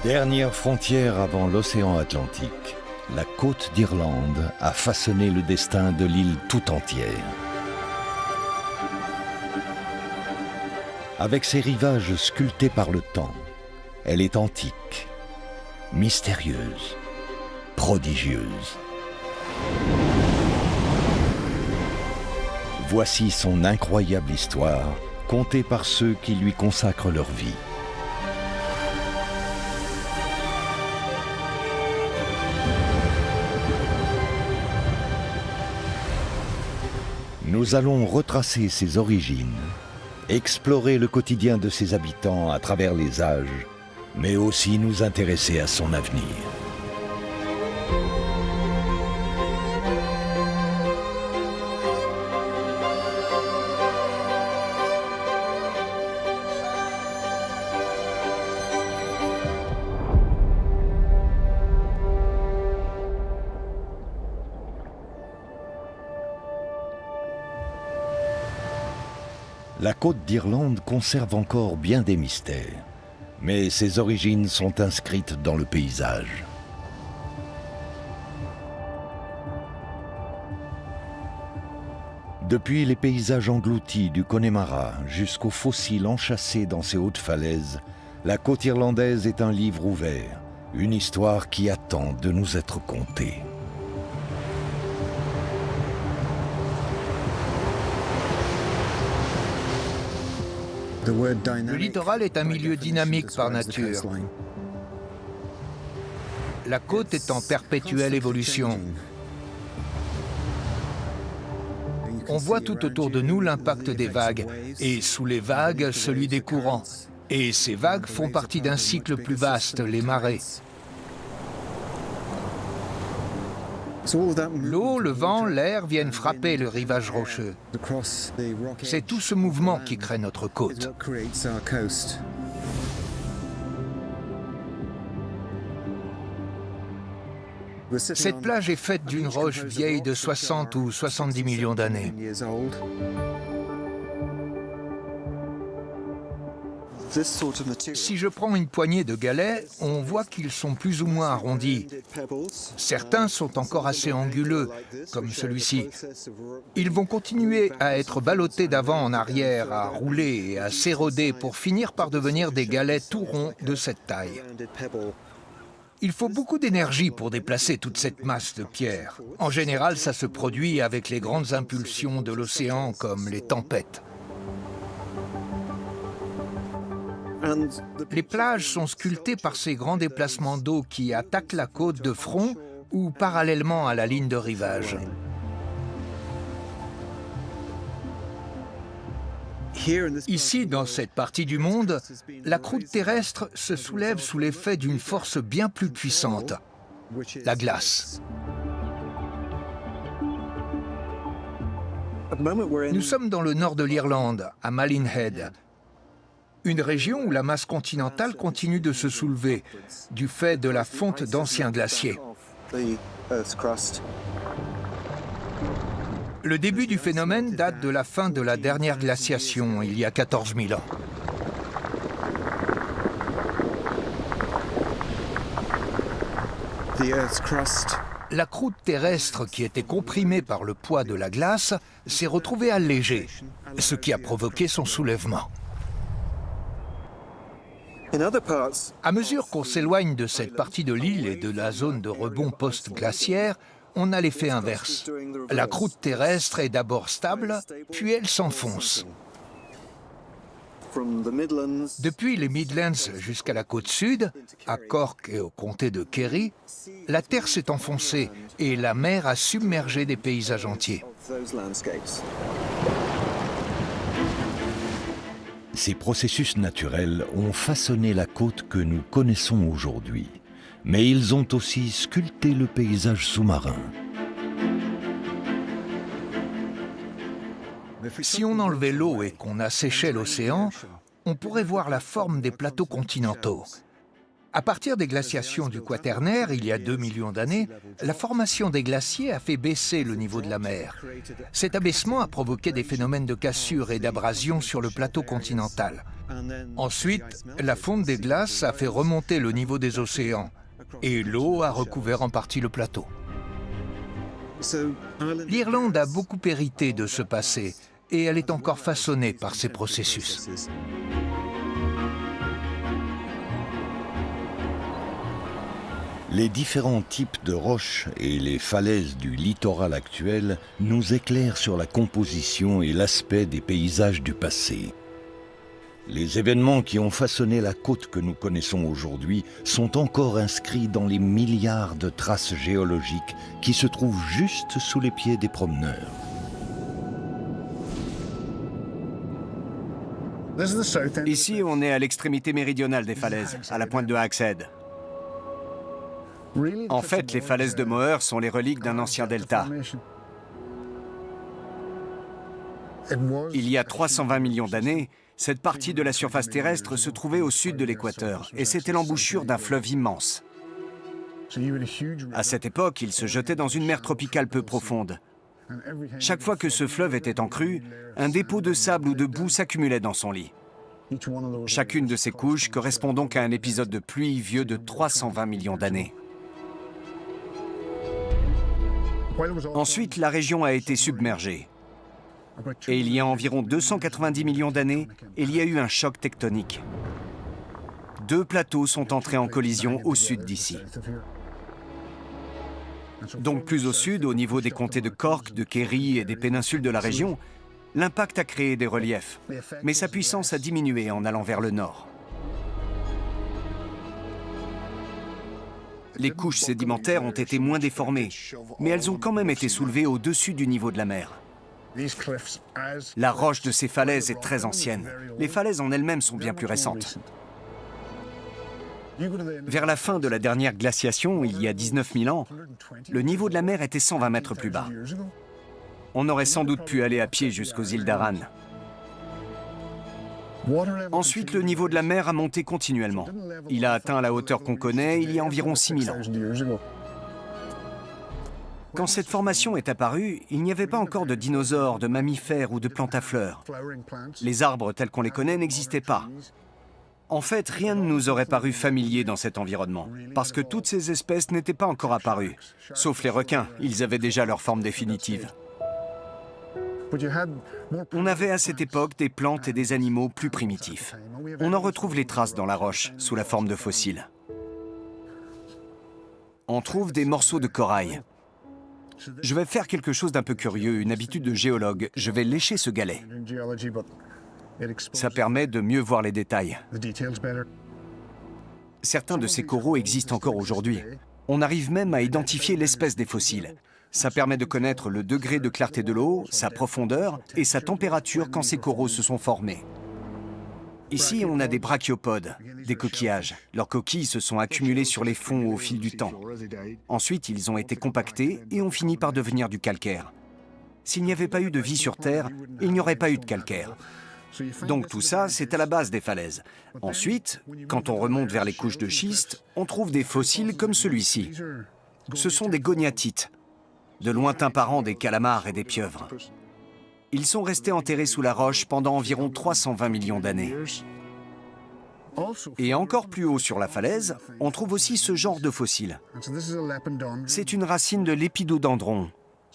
Dernière frontière avant l'océan Atlantique, la côte d'Irlande a façonné le destin de l'île tout entière. Avec ses rivages sculptés par le temps, elle est antique, mystérieuse, prodigieuse. Voici son incroyable histoire, contée par ceux qui lui consacrent leur vie. Nous allons retracer ses origines, explorer le quotidien de ses habitants à travers les âges, mais aussi nous intéresser à son avenir. La côte d'Irlande conserve encore bien des mystères, mais ses origines sont inscrites dans le paysage. Depuis les paysages engloutis du Connemara jusqu'aux fossiles enchâssés dans ces hautes falaises, la côte irlandaise est un livre ouvert, une histoire qui attend de nous être contée. Le littoral est un milieu dynamique par nature. La côte est en perpétuelle évolution. On voit tout autour de nous l'impact des vagues, et sous les vagues, celui des courants. Et ces vagues font partie d'un cycle plus vaste, les marées. L'eau, le vent, l'air viennent frapper le rivage rocheux. C'est tout ce mouvement qui crée notre côte. Cette plage est faite d'une roche vieille de 60 ou 70 millions d'années. Si je prends une poignée de galets, on voit qu'ils sont plus ou moins arrondis. Certains sont encore assez anguleux, comme celui-ci. Ils vont continuer à être ballottés d'avant en arrière, à rouler et à s'éroder pour finir par devenir des galets tout ronds de cette taille. Il faut beaucoup d'énergie pour déplacer toute cette masse de pierres. En général, ça se produit avec les grandes impulsions de l'océan, comme les tempêtes. Les plages sont sculptées par ces grands déplacements d'eau qui attaquent la côte de front ou parallèlement à la ligne de rivage. Ici, dans cette partie du monde, la croûte terrestre se soulève sous l'effet d'une force bien plus puissante, la glace. Nous sommes dans le nord de l'Irlande, à Malin Head, une région où la masse continentale continue de se soulever, du fait de la fonte d'anciens glaciers. Le début du phénomène date de la fin de la dernière glaciation, il y a 14 000 ans. La croûte terrestre, qui était comprimée par le poids de la glace, s'est retrouvée allégée, ce qui a provoqué son soulèvement. À mesure qu'on s'éloigne de cette partie de l'île et de la zone de rebond post-glaciaire, on a l'effet inverse. La croûte terrestre est d'abord stable, puis elle s'enfonce. Depuis les Midlands jusqu'à la côte sud, à Cork et au comté de Kerry, la terre s'est enfoncée et la mer a submergé des paysages entiers. Ces processus naturels ont façonné la côte que nous connaissons aujourd'hui, mais ils ont aussi sculpté le paysage sous-marin. Si on enlevait l'eau et qu'on asséchait l'océan, on pourrait voir la forme des plateaux continentaux. À partir des glaciations du Quaternaire, il y a 2 millions d'années, la formation des glaciers a fait baisser le niveau de la mer. Cet abaissement a provoqué des phénomènes de cassure et d'abrasion sur le plateau continental. Ensuite, la fonte des glaces a fait remonter le niveau des océans et l'eau a recouvert en partie le plateau. L'Irlande a beaucoup hérité de ce passé et elle est encore façonnée par ces processus. Les différents types de roches et les falaises du littoral actuel nous éclairent sur la composition et l'aspect des paysages du passé. Les événements qui ont façonné la côte que nous connaissons aujourd'hui sont encore inscrits dans les milliards de traces géologiques qui se trouvent juste sous les pieds des promeneurs. Ici, on est à l'extrémité méridionale des falaises, à la pointe de Hag's Head. En fait, les falaises de Moher sont les reliques d'un ancien delta. Il y a 320 millions d'années, cette partie de la surface terrestre se trouvait au sud de l'équateur, et c'était l'embouchure d'un fleuve immense. À cette époque, il se jetait dans une mer tropicale peu profonde. Chaque fois que ce fleuve était en crue, un dépôt de sable ou de boue s'accumulait dans son lit. Chacune de ces couches correspond donc à un épisode de pluie vieux de 320 millions d'années. Ensuite, la région a été submergée. Et il y a environ 290 millions d'années, il y a eu un choc tectonique. Deux plateaux sont entrés en collision au sud d'ici. Donc plus au sud, au niveau des comtés de Cork, de Kerry et des péninsules de la région, l'impact a créé des reliefs, mais sa puissance a diminué en allant vers le nord. Les couches sédimentaires ont été moins déformées, mais elles ont quand même été soulevées au-dessus du niveau de la mer. La roche de ces falaises est très ancienne. Les falaises en elles-mêmes sont bien plus récentes. Vers la fin de la dernière glaciation, il y a 19 000 ans, le niveau de la mer était 120 mètres plus bas. On aurait sans doute pu aller à pied jusqu'aux îles d'Aran. Ensuite, le niveau de la mer a monté continuellement. Il a atteint la hauteur qu'on connaît il y a environ 6 000 ans. Quand cette formation est apparue, il n'y avait pas encore de dinosaures, de mammifères ou de plantes à fleurs. Les arbres tels qu'on les connaît n'existaient pas. En fait, rien ne nous aurait paru familier dans cet environnement, parce que toutes ces espèces n'étaient pas encore apparues. Sauf les requins, ils avaient déjà leur forme définitive. On avait à cette époque des plantes et des animaux plus primitifs. On en retrouve les traces dans la roche, sous la forme de fossiles. On trouve des morceaux de corail. Je vais faire quelque chose d'un peu curieux, une habitude de géologue. Je vais lécher ce galet. Ça permet de mieux voir les détails. Certains de ces coraux existent encore aujourd'hui. On arrive même à identifier l'espèce des fossiles. Ça permet de connaître le degré de clarté de l'eau, sa profondeur et sa température quand ces coraux se sont formés. Ici, on a des brachiopodes, des coquillages. Leurs coquilles se sont accumulées sur les fonds au fil du temps. Ensuite, ils ont été compactés et ont fini par devenir du calcaire. S'il n'y avait pas eu de vie sur Terre, il n'y aurait pas eu de calcaire. Donc tout ça, c'est à la base des falaises. Ensuite, quand on remonte vers les couches de schiste, on trouve des fossiles comme celui-ci. Ce sont des goniatites, de lointains parents des calamars et des pieuvres. Ils sont restés enterrés sous la roche pendant environ 320 millions d'années. Et encore plus haut sur la falaise, on trouve aussi ce genre de fossiles. C'est une racine de l'épidodendron,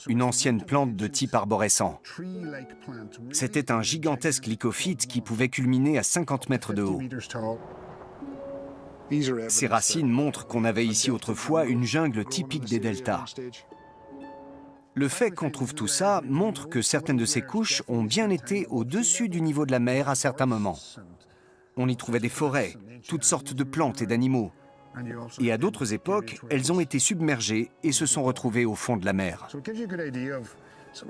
une ancienne plante de type arborescent. C'était un gigantesque lycophyte qui pouvait culminer à 50 mètres de haut. Ces racines montrent qu'on avait ici autrefois une jungle typique des deltas. Le fait qu'on trouve tout ça montre que certaines de ces couches ont bien été au-dessus du niveau de la mer à certains moments. On y trouvait des forêts, toutes sortes de plantes et d'animaux. Et à d'autres époques, elles ont été submergées et se sont retrouvées au fond de la mer.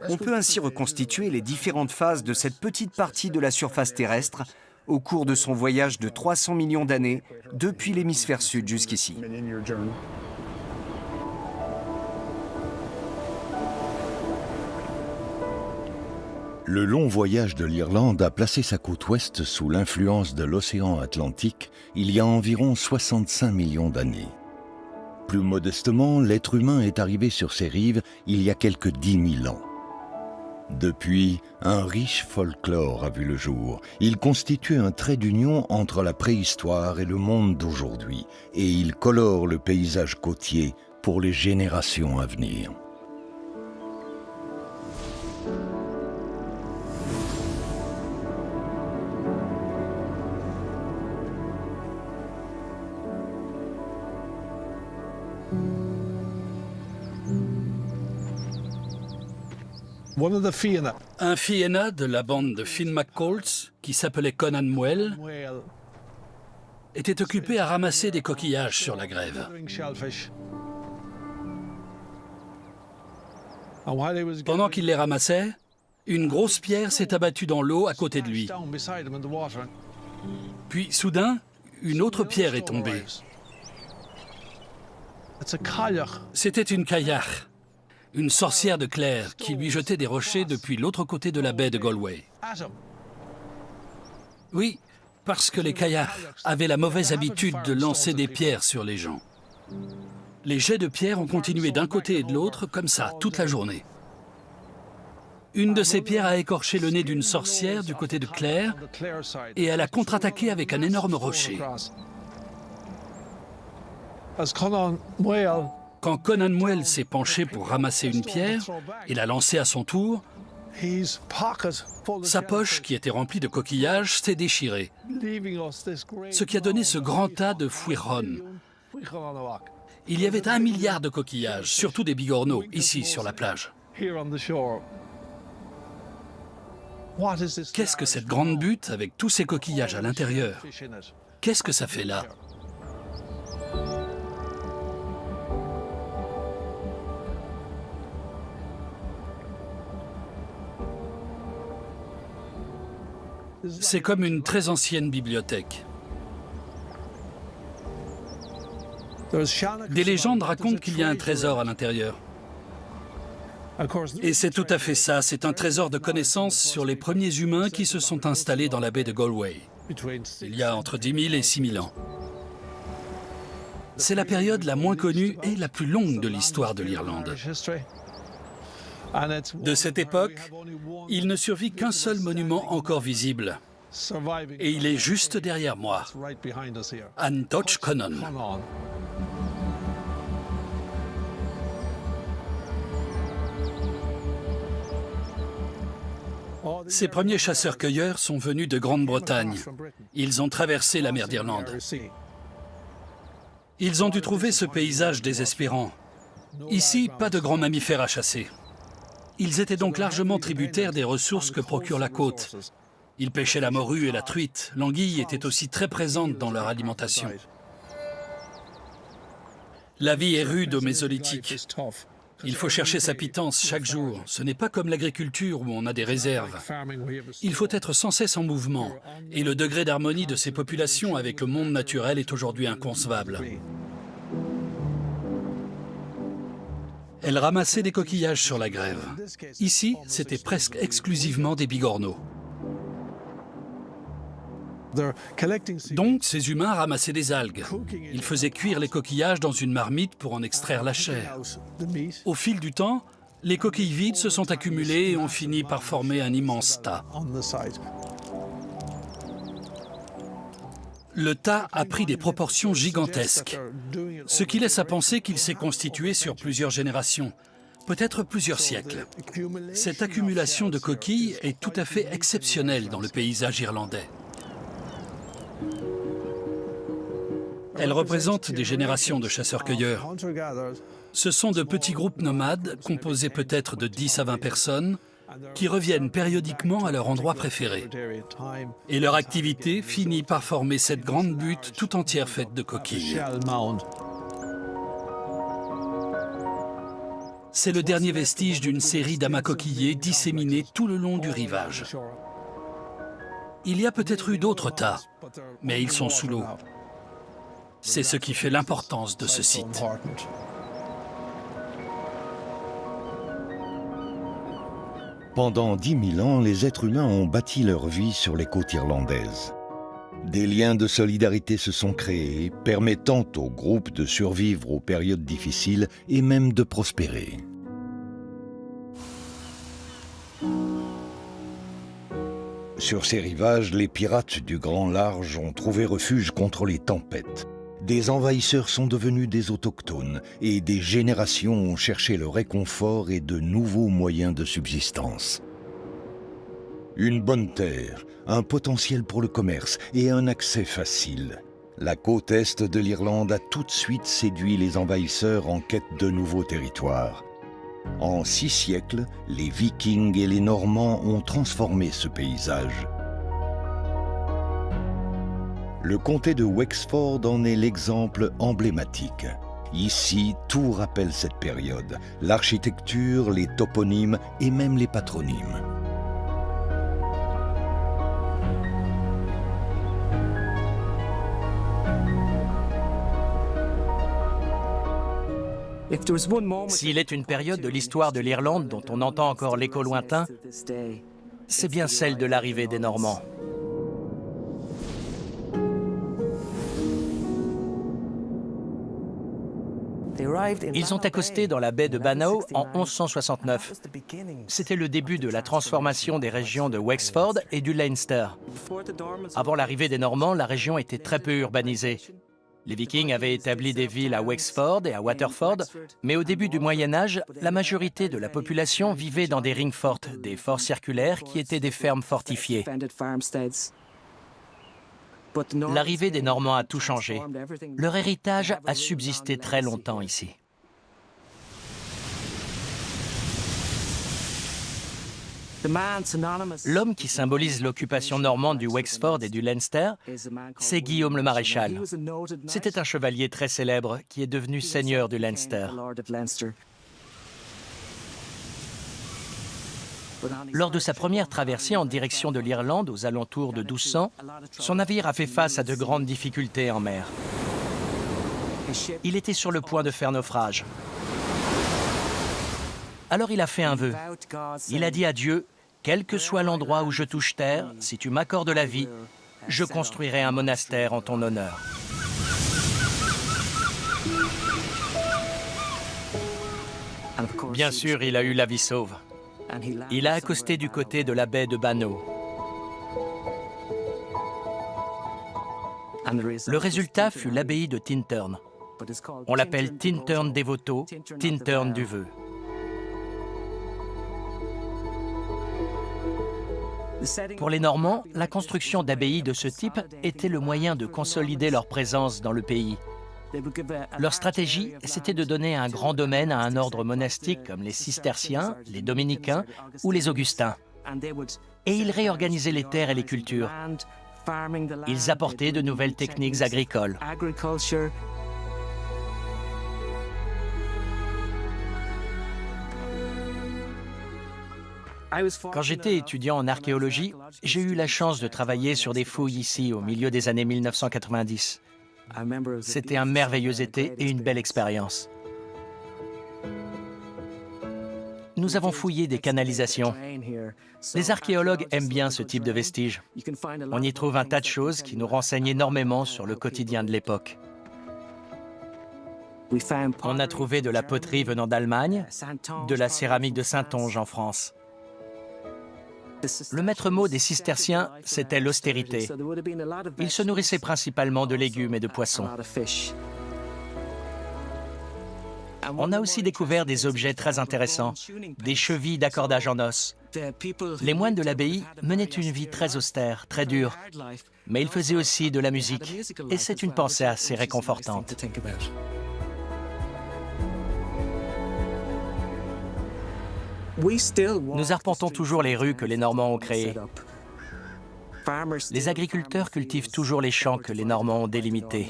On peut ainsi reconstituer les différentes phases de cette petite partie de la surface terrestre au cours de son voyage de 300 millions d'années depuis l'hémisphère sud jusqu'ici. Le long voyage de l'Irlande a placé sa côte ouest sous l'influence de l'océan Atlantique il y a environ 65 millions d'années. Plus modestement, l'être humain est arrivé sur ces rives il y a quelques 10 000 ans. Depuis, un riche folklore a vu le jour. Il constitue un trait d'union entre la préhistoire et le monde d'aujourd'hui, et il colore le paysage côtier pour les générations à venir. Un Fianna de la bande de Finn McColl's, qui s'appelait Conan Muel, était occupé à ramasser des coquillages sur la grève. Pendant qu'il les ramassait, une grosse pierre s'est abattue dans l'eau à côté de lui. Puis, soudain, une autre pierre est tombée. C'était une Cailleach, une sorcière de Clare qui lui jetait des rochers depuis l'autre côté de la baie de Galway. Oui, parce que les Cailleach avaient la mauvaise habitude de lancer des pierres sur les gens. Les jets de pierres ont continué d'un côté et de l'autre, comme ça, toute la journée. Une de ces pierres a écorché le nez d'une sorcière du côté de Clare et elle a contre-attaqué avec un énorme rocher. Quand Conan Muel s'est penché pour ramasser une pierre et la lancer à son tour, sa poche, qui était remplie de coquillages, s'est déchirée, ce qui a donné ce grand tas de fuiron. Il y avait 1 milliard de coquillages, surtout des bigorneaux, ici sur la plage. Qu'est-ce que cette grande butte avec tous ces coquillages à l'intérieur? Qu'est-ce que ça fait là? C'est comme une très ancienne bibliothèque. Des légendes racontent qu'il y a un trésor à l'intérieur. Et c'est tout à fait ça, c'est un trésor de connaissances sur les premiers humains qui se sont installés dans la baie de Galway, il y a entre 10 000 et 6 000 ans. C'est la période la moins connue et la plus longue de l'histoire de l'Irlande. De cette époque, il ne survit qu'un seul monument encore visible. Et il est juste derrière moi, An Toch Conon. Ces premiers chasseurs-cueilleurs sont venus de Grande-Bretagne. Ils ont traversé la mer d'Irlande. Ils ont dû trouver ce paysage désespérant. Ici, pas de grands mammifères à chasser. Ils étaient donc largement tributaires des ressources que procure la côte. Ils pêchaient la morue et la truite. L'anguille était aussi très présente dans leur alimentation. La vie est rude au Mésolithique. Il faut chercher sa pitance chaque jour. Ce n'est pas comme l'agriculture où on a des réserves. Il faut être sans cesse en mouvement. Et le degré d'harmonie de ces populations avec le monde naturel est aujourd'hui inconcevable. Elle ramassait des coquillages sur la grève. Ici, c'était presque exclusivement des bigorneaux. Donc, ces humains ramassaient des algues. Ils faisaient cuire les coquillages dans une marmite pour en extraire la chair. Au fil du temps, les coquilles vides se sont accumulées et ont fini par former un immense tas. Le tas a pris des proportions gigantesques, ce qui laisse à penser qu'il s'est constitué sur plusieurs générations, peut-être plusieurs siècles. Cette accumulation de coquilles est tout à fait exceptionnelle dans le paysage irlandais. Elle représente des générations de chasseurs-cueilleurs. Ce sont de petits groupes nomades, composés peut-être de 10 à 20 personnes, qui reviennent périodiquement à leur endroit préféré. Et leur activité finit par former cette grande butte tout entière faite de coquilles. C'est le dernier vestige d'une série d'amas coquillés disséminés tout le long du rivage. Il y a peut-être eu d'autres tas, mais ils sont sous l'eau. C'est ce qui fait l'importance de ce site. Pendant 10 000 ans, les êtres humains ont bâti leur vie sur les côtes irlandaises. Des liens de solidarité se sont créés, permettant aux groupes de survivre aux périodes difficiles et même de prospérer. Sur ces rivages, les pirates du Grand Large ont trouvé refuge contre les tempêtes. Des envahisseurs sont devenus des autochtones et des générations ont cherché le réconfort et de nouveaux moyens de subsistance. Une bonne terre, un potentiel pour le commerce et un accès facile. La côte est de l'Irlande a tout de suite séduit les envahisseurs en quête de nouveaux territoires. En 6 siècles, les Vikings et les Normands ont transformé ce paysage. Le comté de Wexford en est l'exemple emblématique. Ici, tout rappelle cette période, l'architecture, les toponymes et même les patronymes. S'il est une période de l'histoire de l'Irlande dont on entend encore l'écho lointain, c'est bien celle de l'arrivée des Normands. Ils ont accosté dans la baie de Bannow en 1169. C'était le début de la transformation des régions de Wexford et du Leinster. Avant l'arrivée des Normands, la région était très peu urbanisée. Les Vikings avaient établi des villes à Wexford et à Waterford, mais au début du Moyen Âge, la majorité de la population vivait dans des ringforts, des forts circulaires qui étaient des fermes fortifiées. L'arrivée des Normands a tout changé. Leur héritage a subsisté très longtemps ici. L'homme qui symbolise l'occupation normande du Wexford et du Leinster, c'est Guillaume le Maréchal. C'était un chevalier très célèbre qui est devenu seigneur du Leinster. Lors de sa première traversée en direction de l'Irlande aux alentours de 1200, son navire a fait face à de grandes difficultés en mer. Il était sur le point de faire naufrage. Alors il a fait un vœu. Il a dit à Dieu, « Quel que soit l'endroit où je touche terre, si tu m'accordes la vie, je construirai un monastère en ton honneur. » Bien sûr, il a eu la vie sauve. Il a accosté du côté de la baie de Bannow. Le résultat fut l'abbaye de Tintern. On l'appelle Tintern Devoto, Tintern du vœu. Pour les Normands, la construction d'abbayes de ce type était le moyen de consolider leur présence dans le pays. Leur stratégie, c'était de donner un grand domaine à un ordre monastique comme les cisterciens, les dominicains ou les augustins. Et ils réorganisaient les terres et les cultures. Ils apportaient de nouvelles techniques agricoles. Quand j'étais étudiant en archéologie, j'ai eu la chance de travailler sur des fouilles ici au milieu des années 1990. C'était un merveilleux été et une belle expérience. Nous avons fouillé des canalisations. Les archéologues aiment bien ce type de vestiges. On y trouve un tas de choses qui nous renseignent énormément sur le quotidien de l'époque. On a trouvé de la poterie venant d'Allemagne, de la céramique de Saintonge en France. Le maître mot des cisterciens, c'était l'austérité. Ils se nourrissaient principalement de légumes et de poissons. On a aussi découvert des objets très intéressants, des chevilles d'accordage en os. Les moines de l'abbaye menaient une vie très austère, très dure, mais ils faisaient aussi de la musique, et c'est une pensée assez réconfortante. Nous arpentons toujours les rues que les Normands ont créées. Les agriculteurs cultivent toujours les champs que les Normands ont délimités.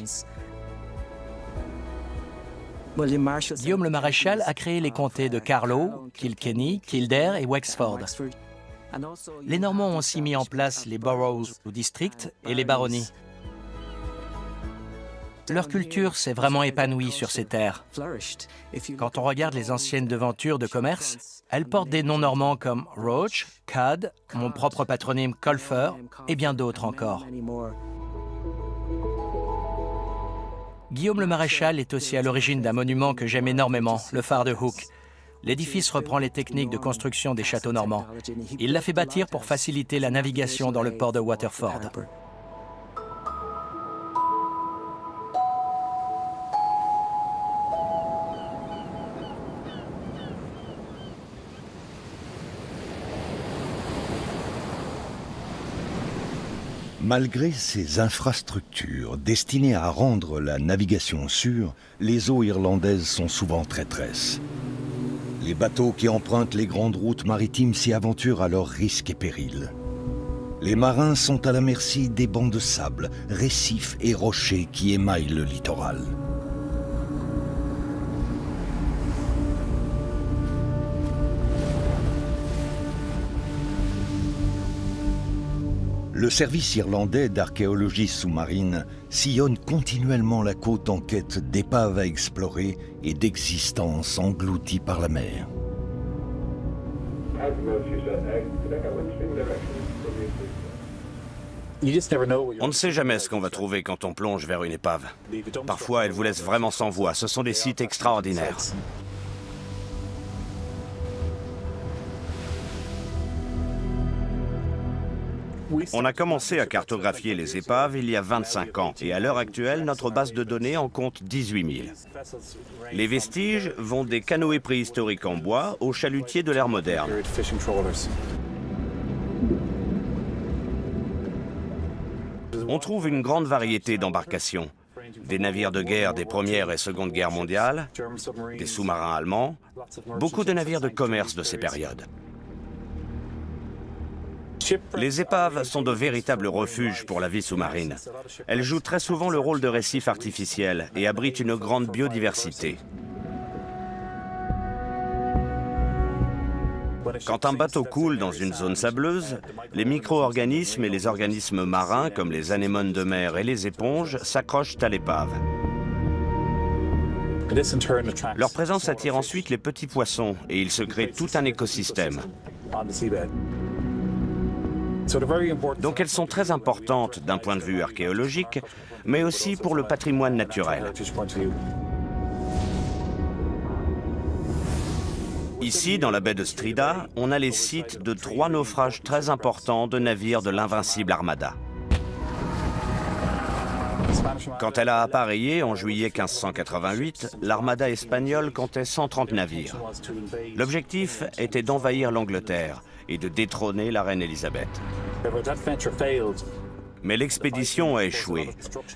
Guillaume le Maréchal a créé les comtés de Carlow, Kilkenny, Kildare et Wexford. Les Normands ont aussi mis en place les boroughs ou districts et les baronnies. Leur culture s'est vraiment épanouie sur ces terres. Quand on regarde les anciennes devantures de commerce, elles portent des noms normands comme Roach, Cad, mon propre patronyme Colfer et bien d'autres encore. Guillaume le Maréchal est aussi à l'origine d'un monument que j'aime énormément, le phare de Hook. l'édifice reprend les techniques de construction des châteaux normands. Il l'a fait bâtir pour faciliter la navigation dans le port de Waterford. Malgré ces infrastructures destinées à rendre la navigation sûre, les eaux irlandaises sont souvent traîtresses. Les bateaux qui empruntent les grandes routes maritimes s'y aventurent à leurs risques et périls. Les marins sont à la merci des bancs de sable, récifs et rochers qui émaillent le littoral. Le service irlandais d'archéologie sous-marine sillonne continuellement la côte en quête d'épaves à explorer et d'existences englouties par la mer. On ne sait jamais ce qu'on va trouver quand on plonge vers une épave. Parfois, elle vous laisse vraiment sans voix. Ce sont des sites extraordinaires. On a commencé à cartographier les épaves il y a 25 ans et à l'heure actuelle, notre base de données en compte 18 000. Les vestiges vont des canoës préhistoriques en bois aux chalutiers de l'ère moderne. On trouve une grande variété d'embarcations. Des navires de guerre des Première et Seconde Guerres mondiales, des sous-marins allemands, beaucoup de navires de commerce de ces périodes. Les épaves sont de véritables refuges pour la vie sous-marine. Elles jouent très souvent le rôle de récifs artificiels et abritent une grande biodiversité. Quand un bateau coule dans une zone sableuse, les micro-organismes et les organismes marins, comme les anémones de mer et les éponges, s'accrochent à l'épave. Leur présence attire ensuite les petits poissons et il se crée tout un écosystème. Donc elles sont très importantes d'un point de vue archéologique, mais aussi pour le patrimoine naturel. Ici, dans la baie de Strida, on a les sites de 3 naufrages très importants de navires de l'invincible Armada. Quand elle a appareillé en juillet 1588, l'Armada espagnole comptait 130 navires. L'objectif était d'envahir l'Angleterre et de détrôner la reine Élisabeth. Mais l'expédition a échoué.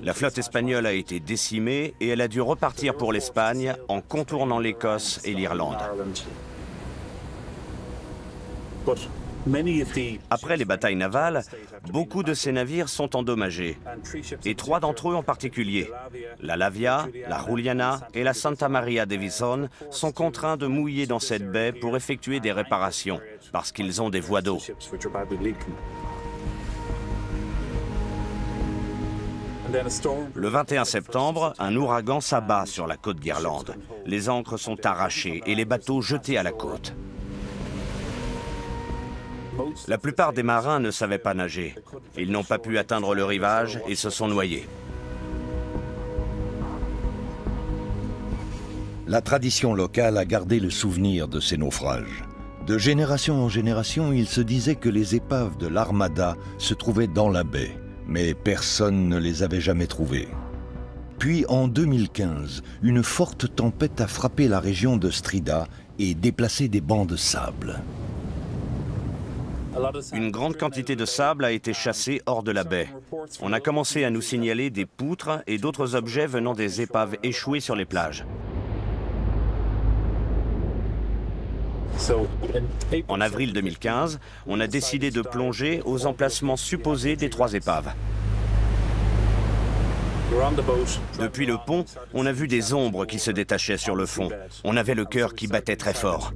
La flotte espagnole a été décimée et elle a dû repartir pour l'Espagne en contournant l'Écosse et l'Irlande. Après les batailles navales, beaucoup de ces navires sont endommagés, et 3 d'entre eux en particulier, la Lavia, la Juliana et la Santa Maria de Vison, sont contraints de mouiller dans cette baie pour effectuer des réparations, parce qu'ils ont des voies d'eau. Le 21 septembre, un ouragan s'abat sur la côte d'Irlande. Les ancres sont arrachées et les bateaux jetés à la côte. La plupart des marins ne savaient pas nager. Ils n'ont pas pu atteindre le rivage et se sont noyés. La tradition locale a gardé le souvenir de ces naufrages. De génération en génération, il se disait que les épaves de l'Armada se trouvaient dans la baie, mais personne ne les avait jamais trouvées. Puis en 2015, une forte tempête a frappé la région de Strida et déplacé des bancs de sable. Une grande quantité de sable a été chassée hors de la baie. On a commencé à nous signaler des poutres et d'autres objets venant des épaves échouées sur les plages. En avril 2015, on a décidé de plonger aux emplacements supposés des 3 épaves. Depuis le pont, on a vu des ombres qui se détachaient sur le fond. On avait le cœur qui battait très fort.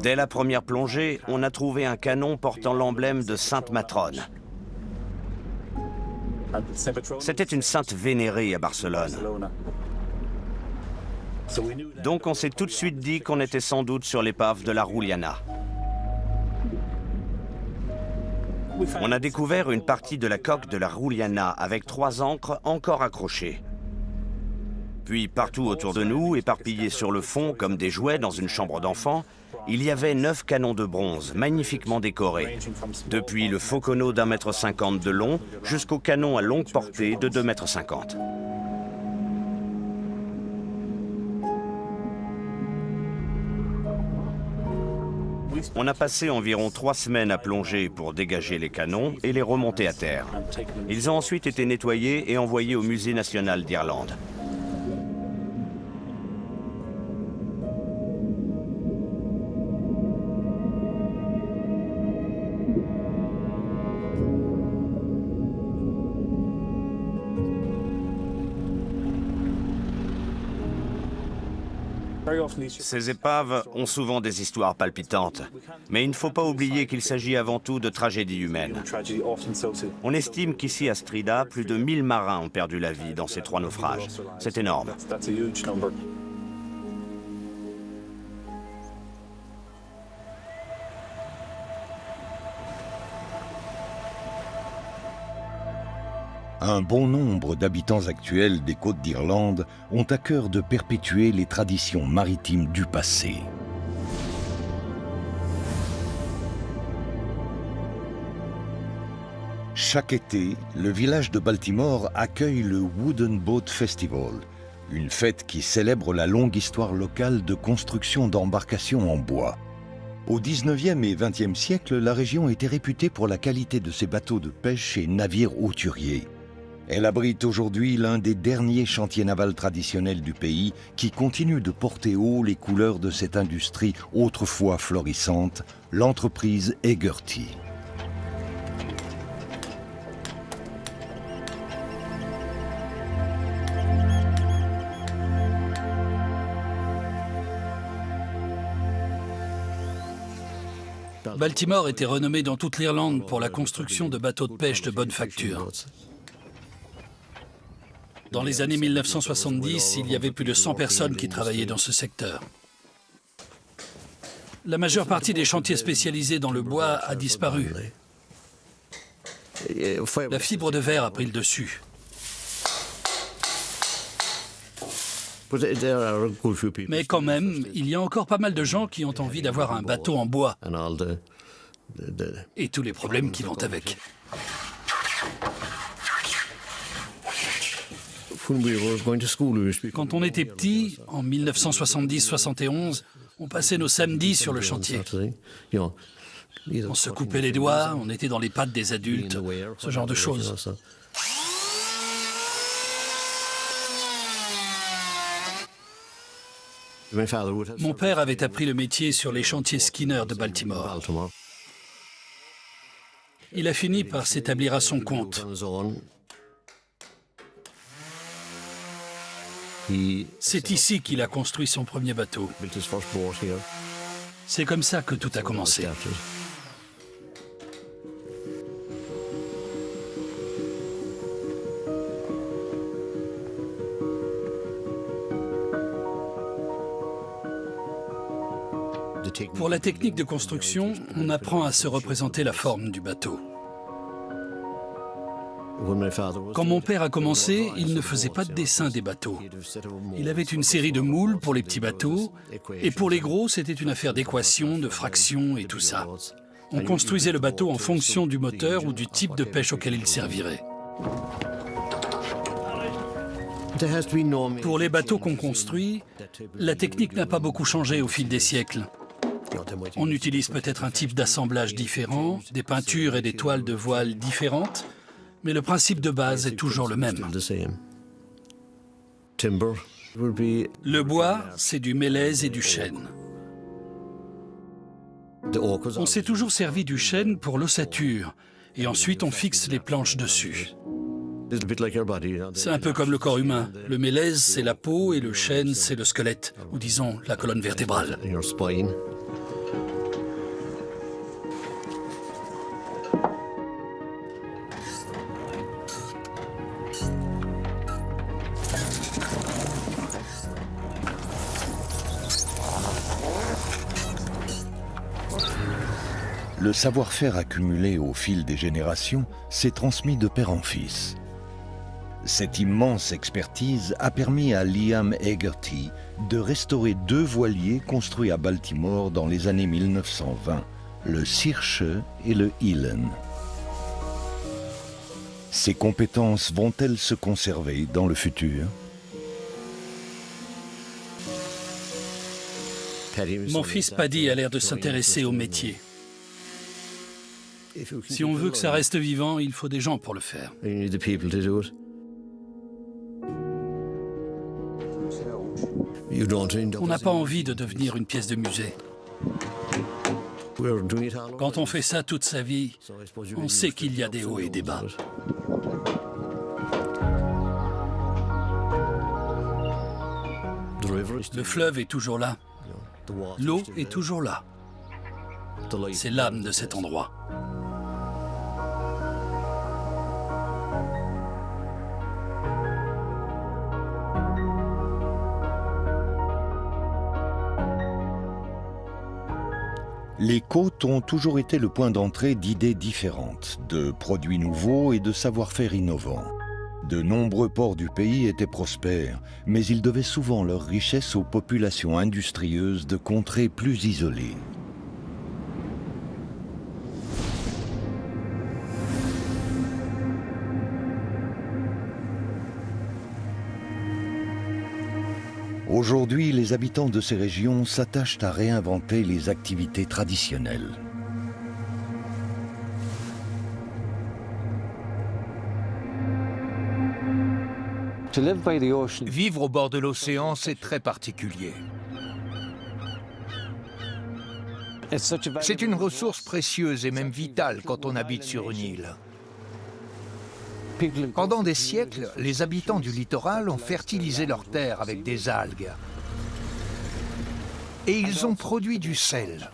Dès la première plongée, on a trouvé un canon portant l'emblème de Sainte Matrone. C'était une sainte vénérée à Barcelone. Donc on s'est tout de suite dit qu'on était sans doute sur l'épave de la Ruliana. On a découvert une partie de la coque de la Ruliana avec 3 ancres encore accrochées. Puis partout autour de nous, éparpillés sur le fond comme des jouets dans une chambre d'enfant, il y avait 9 canons de bronze magnifiquement décorés, depuis le Fokono d'1,50 m de long jusqu'au canon à longue portée de 2,50 m. On a passé environ 3 semaines à plonger pour dégager les canons et les remonter à terre. Ils ont ensuite été nettoyés et envoyés au Musée national d'Irlande. Ces épaves ont souvent des histoires palpitantes, mais il ne faut pas oublier qu'il s'agit avant tout de tragédies humaines. On estime qu'ici à Strida, plus de 1000 marins ont perdu la vie dans ces 3 naufrages. C'est énorme. Un bon nombre d'habitants actuels des côtes d'Irlande ont à cœur de perpétuer les traditions maritimes du passé. Chaque été, le village de Baltimore accueille le Wooden Boat Festival, une fête qui célèbre la longue histoire locale de construction d'embarcations en bois. Au 19e et 20e siècle, la région était réputée pour la qualité de ses bateaux de pêche et navires hauturiers. Elle abrite aujourd'hui l'un des derniers chantiers navals traditionnels du pays qui continue de porter haut les couleurs de cette industrie autrefois florissante, l'entreprise Hegarty. Baltimore était renommée dans toute l'Irlande pour la construction de bateaux de pêche de bonne facture. Dans les années 1970, il y avait plus de 100 personnes qui travaillaient dans ce secteur. La majeure partie des chantiers spécialisés dans le bois a disparu. La fibre de verre a pris le dessus. Mais quand même, il y a encore pas mal de gens qui ont envie d'avoir un bateau en bois. Et tous les problèmes qui vont avec. Quand on était petit, en 1970-71, on passait nos samedis sur le chantier. On se coupait les doigts, on était dans les pattes des adultes, ce genre de choses. Mon père avait appris le métier sur les chantiers Skinner de Baltimore. Il a fini par s'établir à son compte. C'est ici qu'il a construit son premier bateau. C'est comme ça que tout a commencé. Pour la technique de construction, on apprend à se représenter la forme du bateau. Quand mon père a commencé, il ne faisait pas de dessin des bateaux. Il avait une série de moules pour les petits bateaux, et pour les gros, c'était une affaire d'équation, de fractions et tout ça. On construisait le bateau en fonction du moteur ou du type de pêche auquel il servirait. Pour les bateaux qu'on construit, la technique n'a pas beaucoup changé au fil des siècles. On utilise peut-être un type d'assemblage différent, des peintures et des toiles de voile différentes, mais le principe de base est toujours le même. Le bois, c'est du mélèze et du chêne. On s'est toujours servi du chêne pour l'ossature, et ensuite on fixe les planches dessus. C'est un peu comme le corps humain. Le mélèze, c'est la peau, et le chêne, c'est le squelette, ou disons la colonne vertébrale. Le savoir-faire accumulé au fil des générations s'est transmis de père en fils. Cette immense expertise a permis à Liam Hegarty de restaurer 2 voiliers construits à Baltimore dans les années 1920, le Searcher et le Elan. Ces compétences vont-elles se conserver dans le futur? Mon fils Paddy a l'air de s'intéresser au métier. Si on veut que ça reste vivant, il faut des gens pour le faire. On n'a pas envie de devenir une pièce de musée. Quand on fait ça toute sa vie, on sait qu'il y a des hauts et des bas. Le fleuve est toujours là. L'eau est toujours là. C'est l'âme de cet endroit. Les côtes ont toujours été le point d'entrée d'idées différentes, de produits nouveaux et de savoir-faire innovants. De nombreux ports du pays étaient prospères, mais ils devaient souvent leur richesse aux populations industrieuses de contrées plus isolées. Aujourd'hui, les habitants de ces régions s'attachent à réinventer les activités traditionnelles. Vivre au bord de l'océan, c'est très particulier. C'est une ressource précieuse et même vitale quand on habite sur une île. Pendant des siècles, les habitants du littoral ont fertilisé leurs terres avec des algues. Et ils ont produit du sel.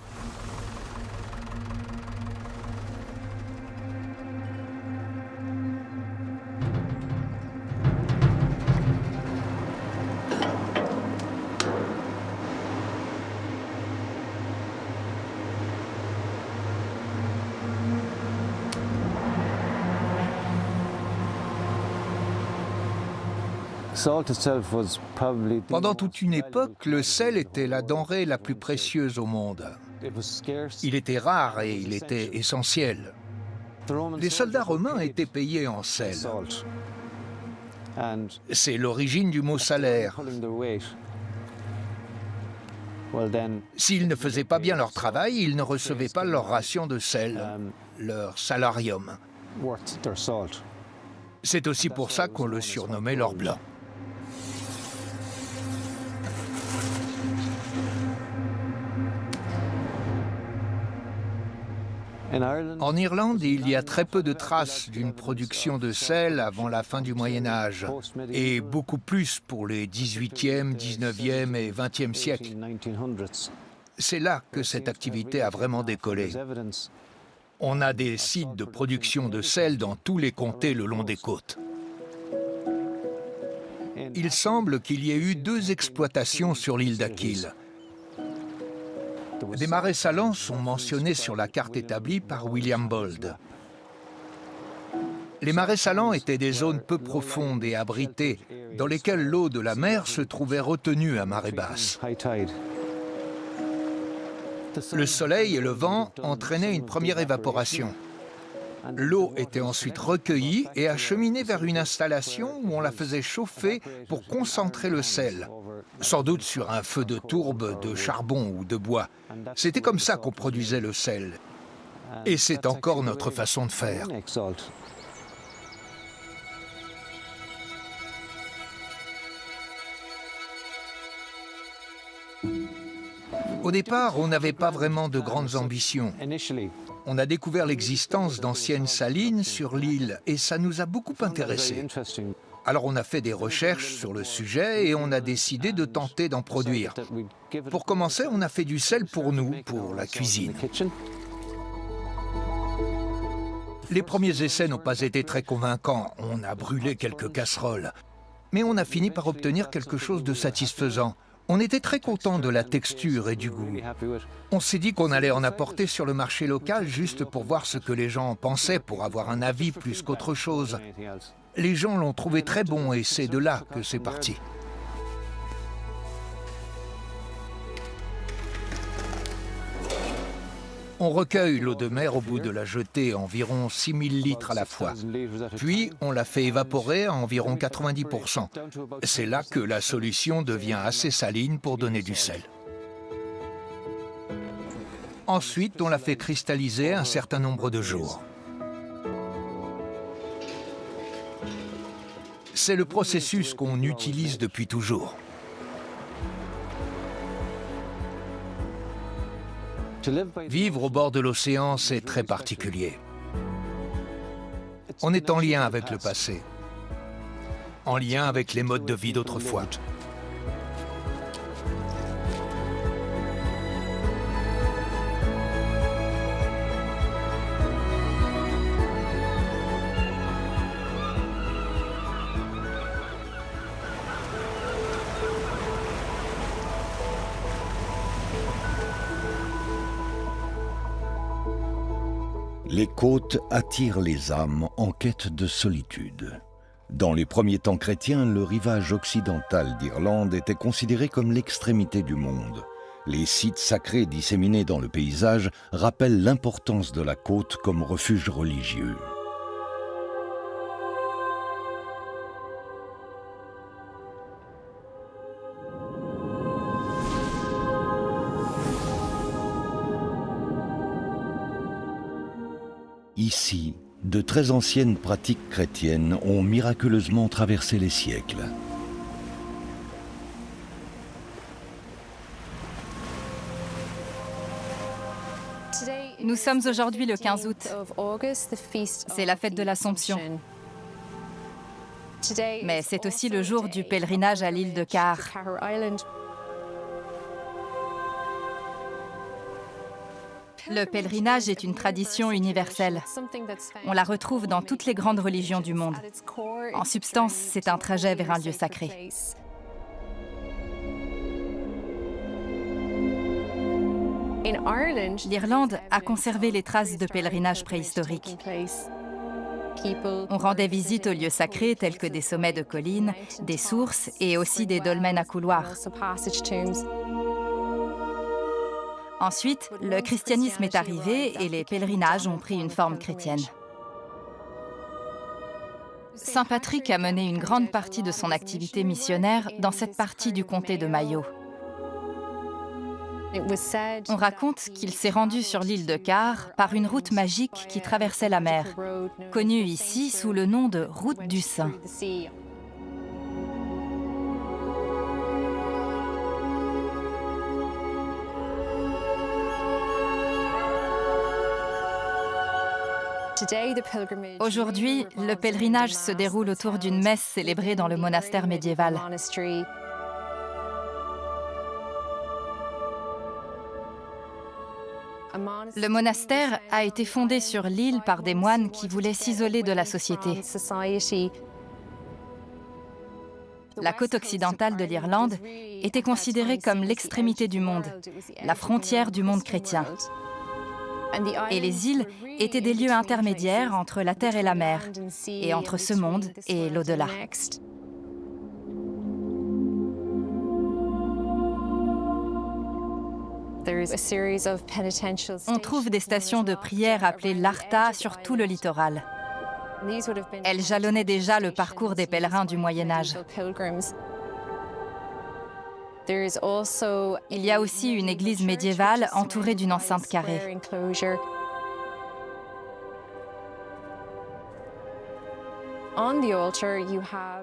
Pendant toute une époque, le sel était la denrée la plus précieuse au monde. Il était rare et il était essentiel. Les soldats romains étaient payés en sel. C'est l'origine du mot salaire. S'ils ne faisaient pas bien leur travail, ils ne recevaient pas leur ration de sel, leur salarium. C'est aussi pour ça qu'on le surnommait l'or blanc. En Irlande, il y a très peu de traces d'une production de sel avant la fin du Moyen Âge, et beaucoup plus pour les 18e, 19e et 20e siècles. C'est là que cette activité a vraiment décollé. On a des sites de production de sel dans tous les comtés le long des côtes. Il semble qu'il y ait eu 2 exploitations sur l'île d'Achill. Des marais salants sont mentionnés sur la carte établie par William Bold. Les marais salants étaient des zones peu profondes et abritées, dans lesquelles l'eau de la mer se trouvait retenue à marée basse. Le soleil et le vent entraînaient une première évaporation. L'eau était ensuite recueillie et acheminée vers une installation où on la faisait chauffer pour concentrer le sel, sans doute sur un feu de tourbe de charbon ou de bois. C'était comme ça qu'on produisait le sel. Et c'est encore notre façon de faire. Au départ, on n'avait pas vraiment de grandes ambitions. On a découvert l'existence d'anciennes salines sur l'île et ça nous a beaucoup intéressés. Alors on a fait des recherches sur le sujet et on a décidé de tenter d'en produire. Pour commencer, on a fait du sel pour nous, pour la cuisine. Les premiers essais n'ont pas été très convaincants. On a brûlé quelques casseroles. Mais on a fini par obtenir quelque chose de satisfaisant. On était très content de la texture et du goût. On s'est dit qu'on allait en apporter sur le marché local juste pour voir ce que les gens en pensaient, pour avoir un avis plus qu'autre chose. Les gens l'ont trouvé très bon et c'est de là que c'est parti. On recueille l'eau de mer au bout de la jetée, environ 6000 litres à la fois. Puis, on la fait évaporer à environ 90%. C'est là que la solution devient assez saline pour donner du sel. Ensuite, on la fait cristalliser un certain nombre de jours. C'est le processus qu'on utilise depuis toujours. Vivre au bord de l'océan, c'est très particulier. On est en lien avec le passé, en lien avec les modes de vie d'autrefois. Les côtes attirent les âmes en quête de solitude. Dans les premiers temps chrétiens, le rivage occidental d'Irlande était considéré comme l'extrémité du monde. Les sites sacrés disséminés dans le paysage rappellent l'importance de la côte comme refuge religieux. Ici, de très anciennes pratiques chrétiennes ont miraculeusement traversé les siècles. Nous sommes aujourd'hui le 15 août. C'est la fête de l'Assomption. Mais c'est aussi le jour du pèlerinage à l'île de Caher. Le pèlerinage est une tradition universelle. On la retrouve dans toutes les grandes religions du monde. En substance, c'est un trajet vers un lieu sacré. L'Irlande a conservé les traces de pèlerinage préhistoriques. On rendait visite aux lieux sacrés tels que des sommets de collines, des sources et aussi des dolmens à couloirs. Ensuite, le christianisme est arrivé et les pèlerinages ont pris une forme chrétienne. Saint Patrick a mené une grande partie de son activité missionnaire dans cette partie du comté de Mayo. On raconte qu'il s'est rendu sur l'île de Caher par une route magique qui traversait la mer, connue ici sous le nom de route du Saint. Aujourd'hui, le pèlerinage se déroule autour d'une messe célébrée dans le monastère médiéval. Le monastère a été fondé sur l'île par des moines qui voulaient s'isoler de la société. La côte occidentale de l'Irlande était considérée comme l'extrémité du monde, la frontière du monde chrétien. Et les îles étaient des lieux intermédiaires entre la terre et la mer, et entre ce monde et l'au-delà. On trouve des stations de prière appelées l'Arta sur tout le littoral. Elles jalonnaient déjà le parcours des pèlerins du Moyen-Âge. Il y a aussi une église médiévale entourée d'une enceinte carrée.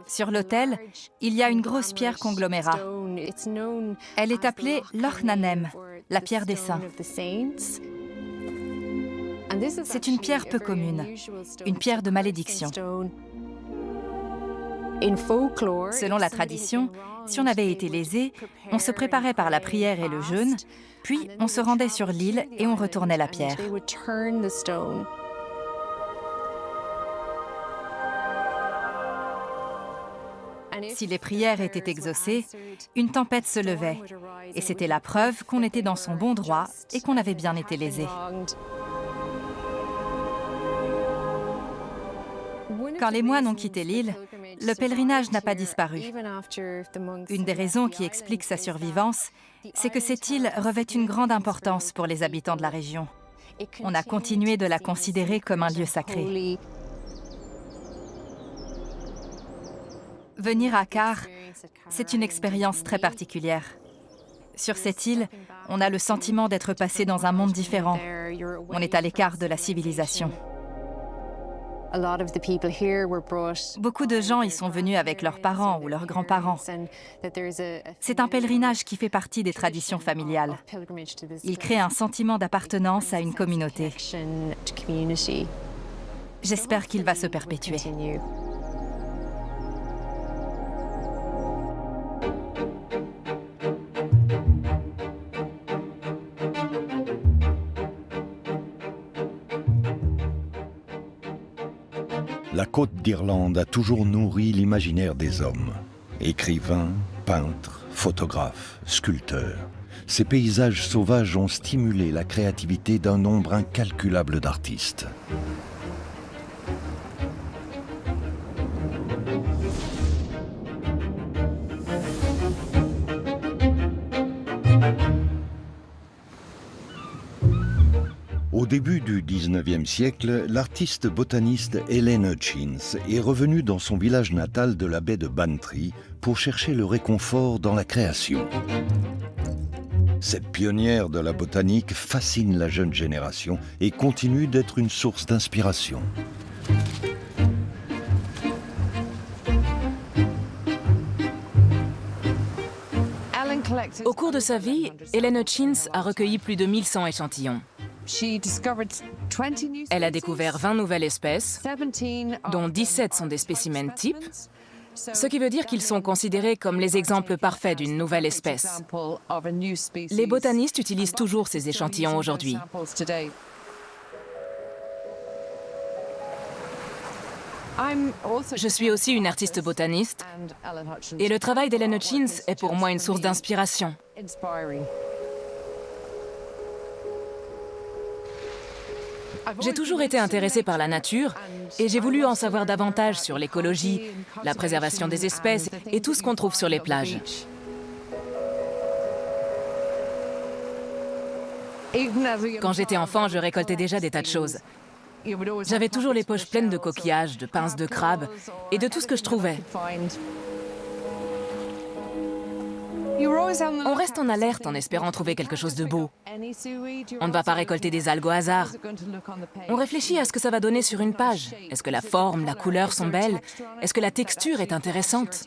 Sur l'autel, il y a une grosse pierre conglomérat. Elle est appelée Loch Nanem, la pierre des saints. C'est une pierre peu commune, une pierre de malédiction. Selon la tradition, si on avait été lésé, on se préparait par la prière et le jeûne, puis on se rendait sur l'île et on retournait la pierre. Si les prières étaient exaucées, une tempête se levait. Et c'était la preuve qu'on était dans son bon droit et qu'on avait bien été lésé. Quand les moines ont quitté l'île, le pèlerinage n'a pas disparu. Une des raisons qui explique sa survivance, c'est que cette île revêt une grande importance pour les habitants de la région. On a continué de la considérer comme un lieu sacré. Venir à Kar, c'est une expérience très particulière. Sur cette île, on a le sentiment d'être passé dans un monde différent. On est à l'écart de la civilisation. Beaucoup de gens y sont venus avec leurs parents ou leurs grands-parents. C'est un pèlerinage qui fait partie des traditions familiales. Il crée un sentiment d'appartenance à une communauté. J'espère qu'il va se perpétuer. La côte d'Irlande a toujours nourri l'imaginaire des hommes. Écrivains, peintres, photographes, sculpteurs. Ces paysages sauvages ont stimulé la créativité d'un nombre incalculable d'artistes. Au début du XIXe siècle, l'artiste botaniste Helen Hutchins est revenue dans son village natal de la baie de Bantry pour chercher le réconfort dans la création. Cette pionnière de la botanique fascine la jeune génération et continue d'être une source d'inspiration. Au cours de sa vie, Helen Hutchins a recueilli plus de 1100 échantillons. Elle a découvert 20 nouvelles espèces, dont 17 sont des spécimens types, ce qui veut dire qu'ils sont considérés comme les exemples parfaits d'une nouvelle espèce. Les botanistes utilisent toujours ces échantillons aujourd'hui. Je suis aussi une artiste botaniste, et le travail d'Helen Hutchins est pour moi une source d'inspiration. J'ai toujours été intéressée par la nature et j'ai voulu en savoir davantage sur l'écologie, la préservation des espèces et tout ce qu'on trouve sur les plages. Quand j'étais enfant, je récoltais déjà des tas de choses. J'avais toujours les poches pleines de coquillages, de pinces de crabe et de tout ce que je trouvais. On reste en alerte en espérant trouver quelque chose de beau. On ne va pas récolter des algues au hasard. On réfléchit à ce que ça va donner sur une page. Est-ce que la forme, la couleur sont belles? Est-ce que la texture est intéressante?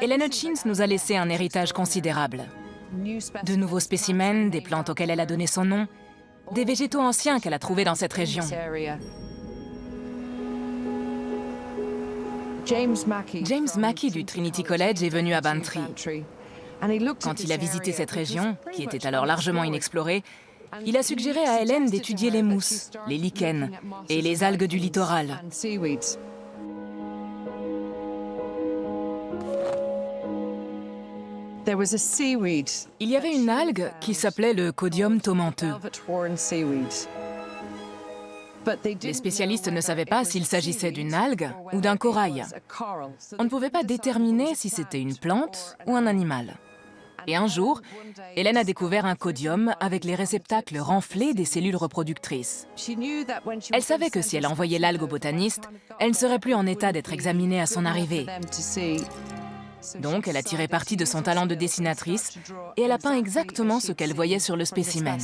Helen Hutchins nous a laissé un héritage considérable. De nouveaux spécimens, des plantes auxquelles elle a donné son nom, des végétaux anciens qu'elle a trouvés dans cette région. James Mackey du Trinity College est venu à Bantry. Quand il a visité cette région, qui était alors largement inexplorée, il a suggéré à Helen d'étudier les mousses, les lichens et les algues du littoral. Il y avait une algue qui s'appelait le codium tomenteux. Les spécialistes ne savaient pas s'il s'agissait d'une algue ou d'un corail. On ne pouvait pas déterminer si c'était une plante ou un animal. Et un jour, Helen a découvert un codium avec les réceptacles renflés des cellules reproductrices. Elle savait que si elle envoyait l'algue au botaniste, elle ne serait plus en état d'être examinée à son arrivée. Donc, elle a tiré parti de son talent de dessinatrice et elle a peint exactement ce qu'elle voyait sur le spécimen.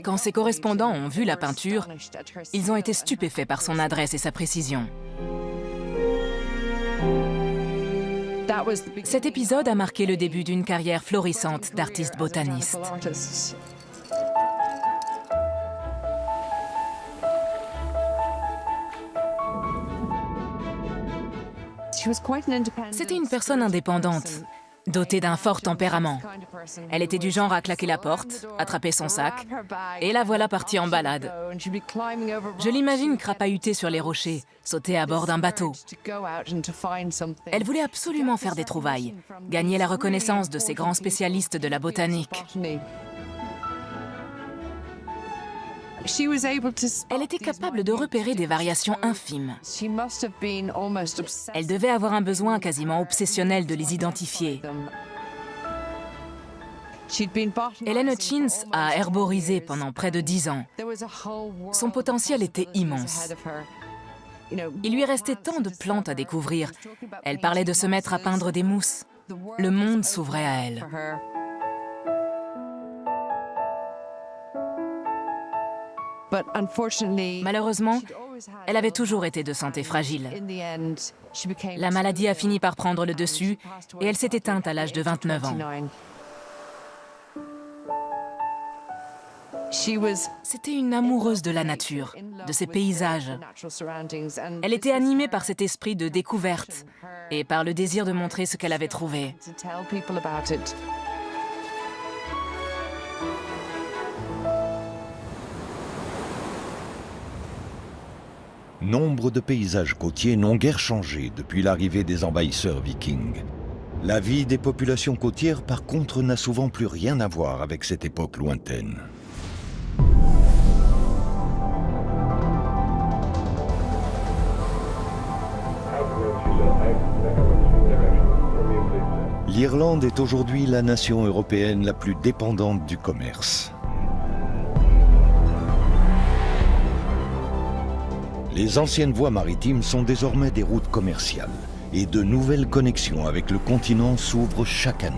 Quand ses correspondants ont vu la peinture, ils ont été stupéfaits par son adresse et sa précision. Cet épisode a marqué le début d'une carrière florissante d'artiste botaniste. C'était une personne indépendante. dotée d'un fort tempérament. Elle était du genre à claquer la porte, attraper son sac, et la voilà partie en balade. Je l'imagine crapahuter sur les rochers, sauter à bord d'un bateau. Elle voulait absolument faire des trouvailles, gagner la reconnaissance de ces grands spécialistes de la botanique. Elle était capable de repérer des variations infimes. Elle devait avoir un besoin quasiment obsessionnel de les identifier. Helen Hutchins a herborisé pendant près de 10 ans. Son potentiel était immense. Il lui restait tant de plantes à découvrir. Elle parlait de se mettre à peindre des mousses. Le monde s'ouvrait à elle. Malheureusement, elle avait toujours été de santé fragile. La maladie a fini par prendre le dessus et elle s'est éteinte à l'âge de 29 ans. C'était une amoureuse de la nature, de ses paysages. Elle était animée par cet esprit de découverte et par le désir de montrer ce qu'elle avait trouvé. Nombre de paysages côtiers n'ont guère changé depuis l'arrivée des envahisseurs vikings. La vie des populations côtières, par contre, n'a souvent plus rien à voir avec cette époque lointaine. L'Irlande est aujourd'hui la nation européenne la plus dépendante du commerce. Les anciennes voies maritimes sont désormais des routes commerciales et de nouvelles connexions avec le continent s'ouvrent chaque année.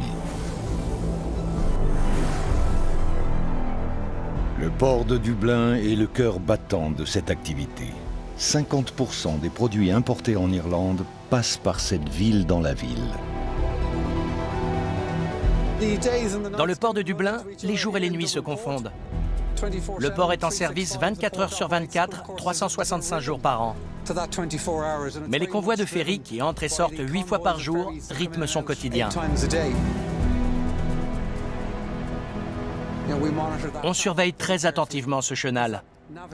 Le port de Dublin est le cœur battant de cette activité. 50% des produits importés en Irlande passent par cette ville dans la ville. Dans le port de Dublin, les jours et les nuits se confondent. Le port est en service 24 heures sur 24, 365 jours par an. Mais les convois de ferry qui entrent et sortent 8 fois par jour rythment son quotidien. On surveille très attentivement ce chenal.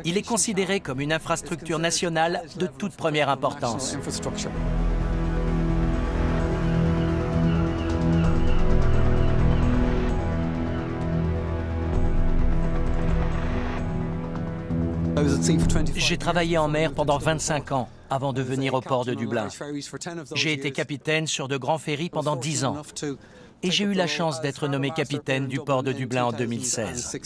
Il est considéré comme une infrastructure nationale de toute première importance. J'ai travaillé en mer pendant 25 ans avant de venir au port de Dublin. J'ai été capitaine sur de grands ferries pendant 10 ans. Et j'ai eu la chance d'être nommé capitaine du port de Dublin en 2016.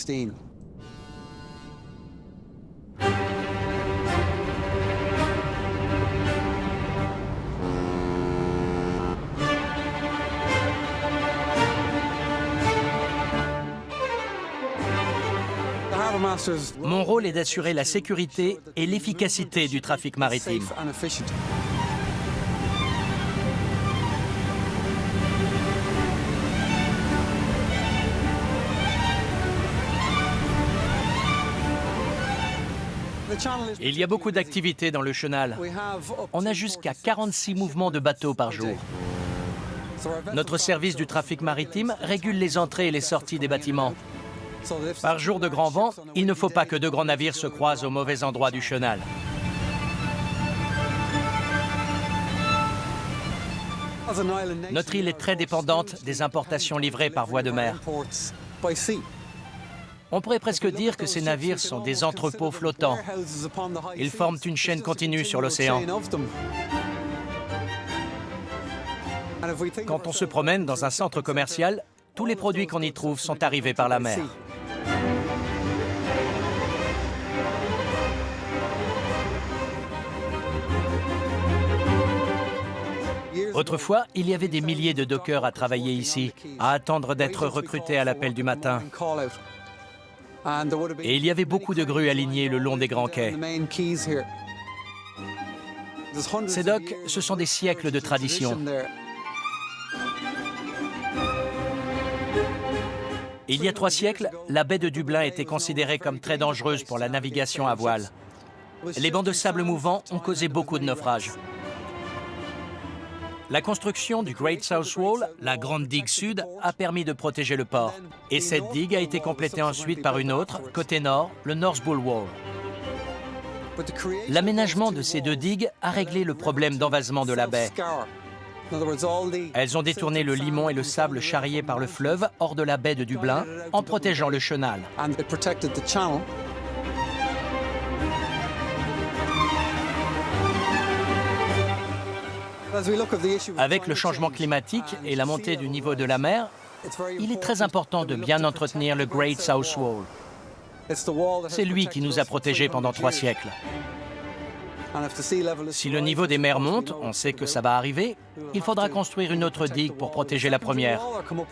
Mon rôle est d'assurer la sécurité et l'efficacité du trafic maritime. Il y a beaucoup d'activités dans le chenal. On a jusqu'à 46 mouvements de bateaux par jour. Notre service du trafic maritime régule les entrées et les sorties des bâtiments. Par jour de grand vent, il ne faut pas que deux grands navires se croisent au mauvais endroit du chenal. Notre île est très dépendante des importations livrées par voie de mer. On pourrait presque dire que ces navires sont des entrepôts flottants. Ils forment une chaîne continue sur l'océan. Quand on se promène dans un centre commercial, tous les produits qu'on y trouve sont arrivés par la mer. Autrefois, il y avait des milliers de dockers à travailler ici, à attendre d'être recrutés à l'appel du matin. Et il y avait beaucoup de grues alignées le long des grands quais. Ces docks, ce sont des siècles de tradition. Il y a 3 siècles, la baie de Dublin était considérée comme très dangereuse pour la navigation à voile. Les bancs de sable mouvants ont causé beaucoup de naufrages. La construction du Great South Wall, la Grande Digue Sud, a permis de protéger le port. Et cette digue a été complétée ensuite par une autre, côté nord, le North Bull Wall. L'aménagement de ces deux digues a réglé le problème d'envasement de la baie. Elles ont détourné le limon et le sable charriés par le fleuve hors de la baie de Dublin en protégeant le chenal. Avec le changement climatique et la montée du niveau de la mer, il est très important de bien entretenir le Great South Wall. C'est lui qui nous a protégés pendant 3 siècles. Si le niveau des mers monte, on sait que ça va arriver, il faudra construire une autre digue pour protéger la première,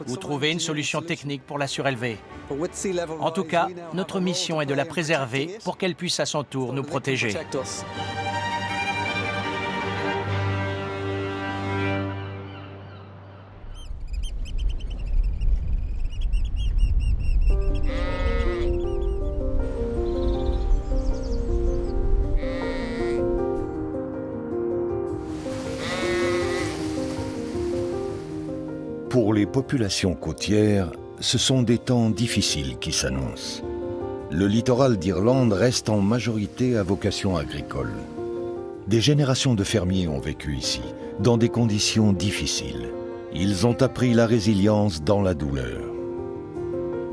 ou trouver une solution technique pour la surélever. En tout cas, notre mission est de la préserver pour qu'elle puisse à son tour nous protéger. Pour les populations côtières, ce sont des temps difficiles qui s'annoncent. Le littoral d'Irlande reste en majorité à vocation agricole. Des générations de fermiers ont vécu ici, dans des conditions difficiles. Ils ont appris la résilience dans la douleur.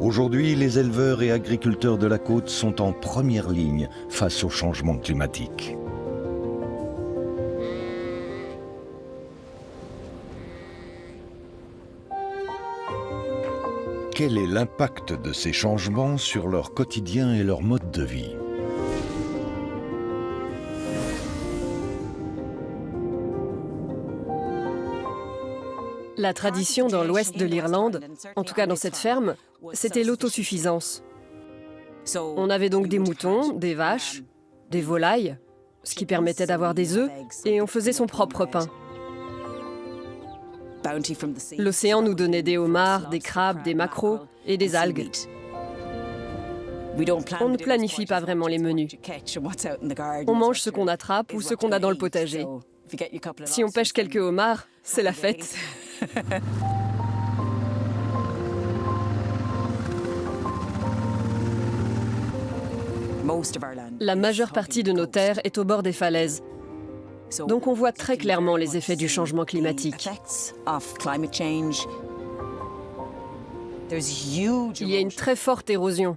Aujourd'hui, les éleveurs et agriculteurs de la côte sont en première ligne face au changement climatique. Quel est l'impact de ces changements sur leur quotidien et leur mode de vie? La tradition dans l'ouest de l'Irlande, en tout cas dans cette ferme, c'était l'autosuffisance. On avait donc des moutons, des vaches, des volailles, ce qui permettait d'avoir des œufs, et on faisait son propre pain. L'océan nous donnait des homards, des crabes, des maquereaux et des algues. On ne planifie pas vraiment les menus. On mange ce qu'on attrape ou ce qu'on a dans le potager. Si on pêche quelques homards, c'est la fête. La majeure partie de nos terres est au bord des falaises. Donc on voit très clairement les effets du changement climatique. Il y a une très forte érosion.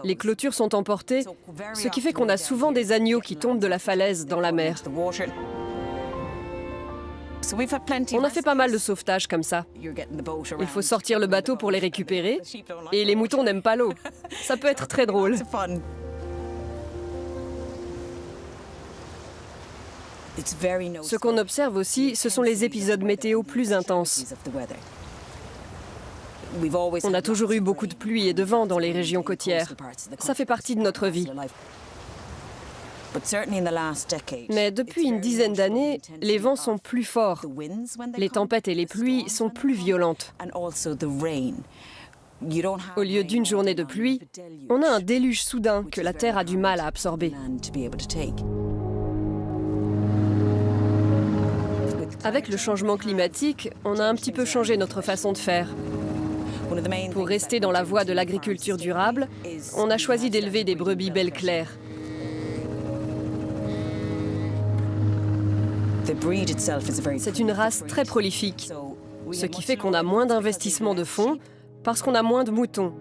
Les clôtures sont emportées, ce qui fait qu'on a souvent des agneaux qui tombent de la falaise dans la mer. On a fait pas mal de sauvetage comme ça. Il faut sortir le bateau pour les récupérer, et les moutons n'aiment pas l'eau. Ça peut être très drôle. Ce qu'on observe aussi, ce sont les épisodes météo plus intenses. On a toujours eu beaucoup de pluie et de vent dans les régions côtières. Ça fait partie de notre vie. Mais depuis une dizaine d'années, les vents sont plus forts. Les tempêtes et les pluies sont plus violentes. Au lieu d'une journée de pluie, on a un déluge soudain que la Terre a du mal à absorber. Avec le changement climatique, on a un petit peu changé notre façon de faire. Pour rester dans la voie de l'agriculture durable, on a choisi d'élever des brebis belles claires. C'est une race très prolifique, ce qui fait qu'on a moins d'investissement de fonds parce qu'on a moins de moutons,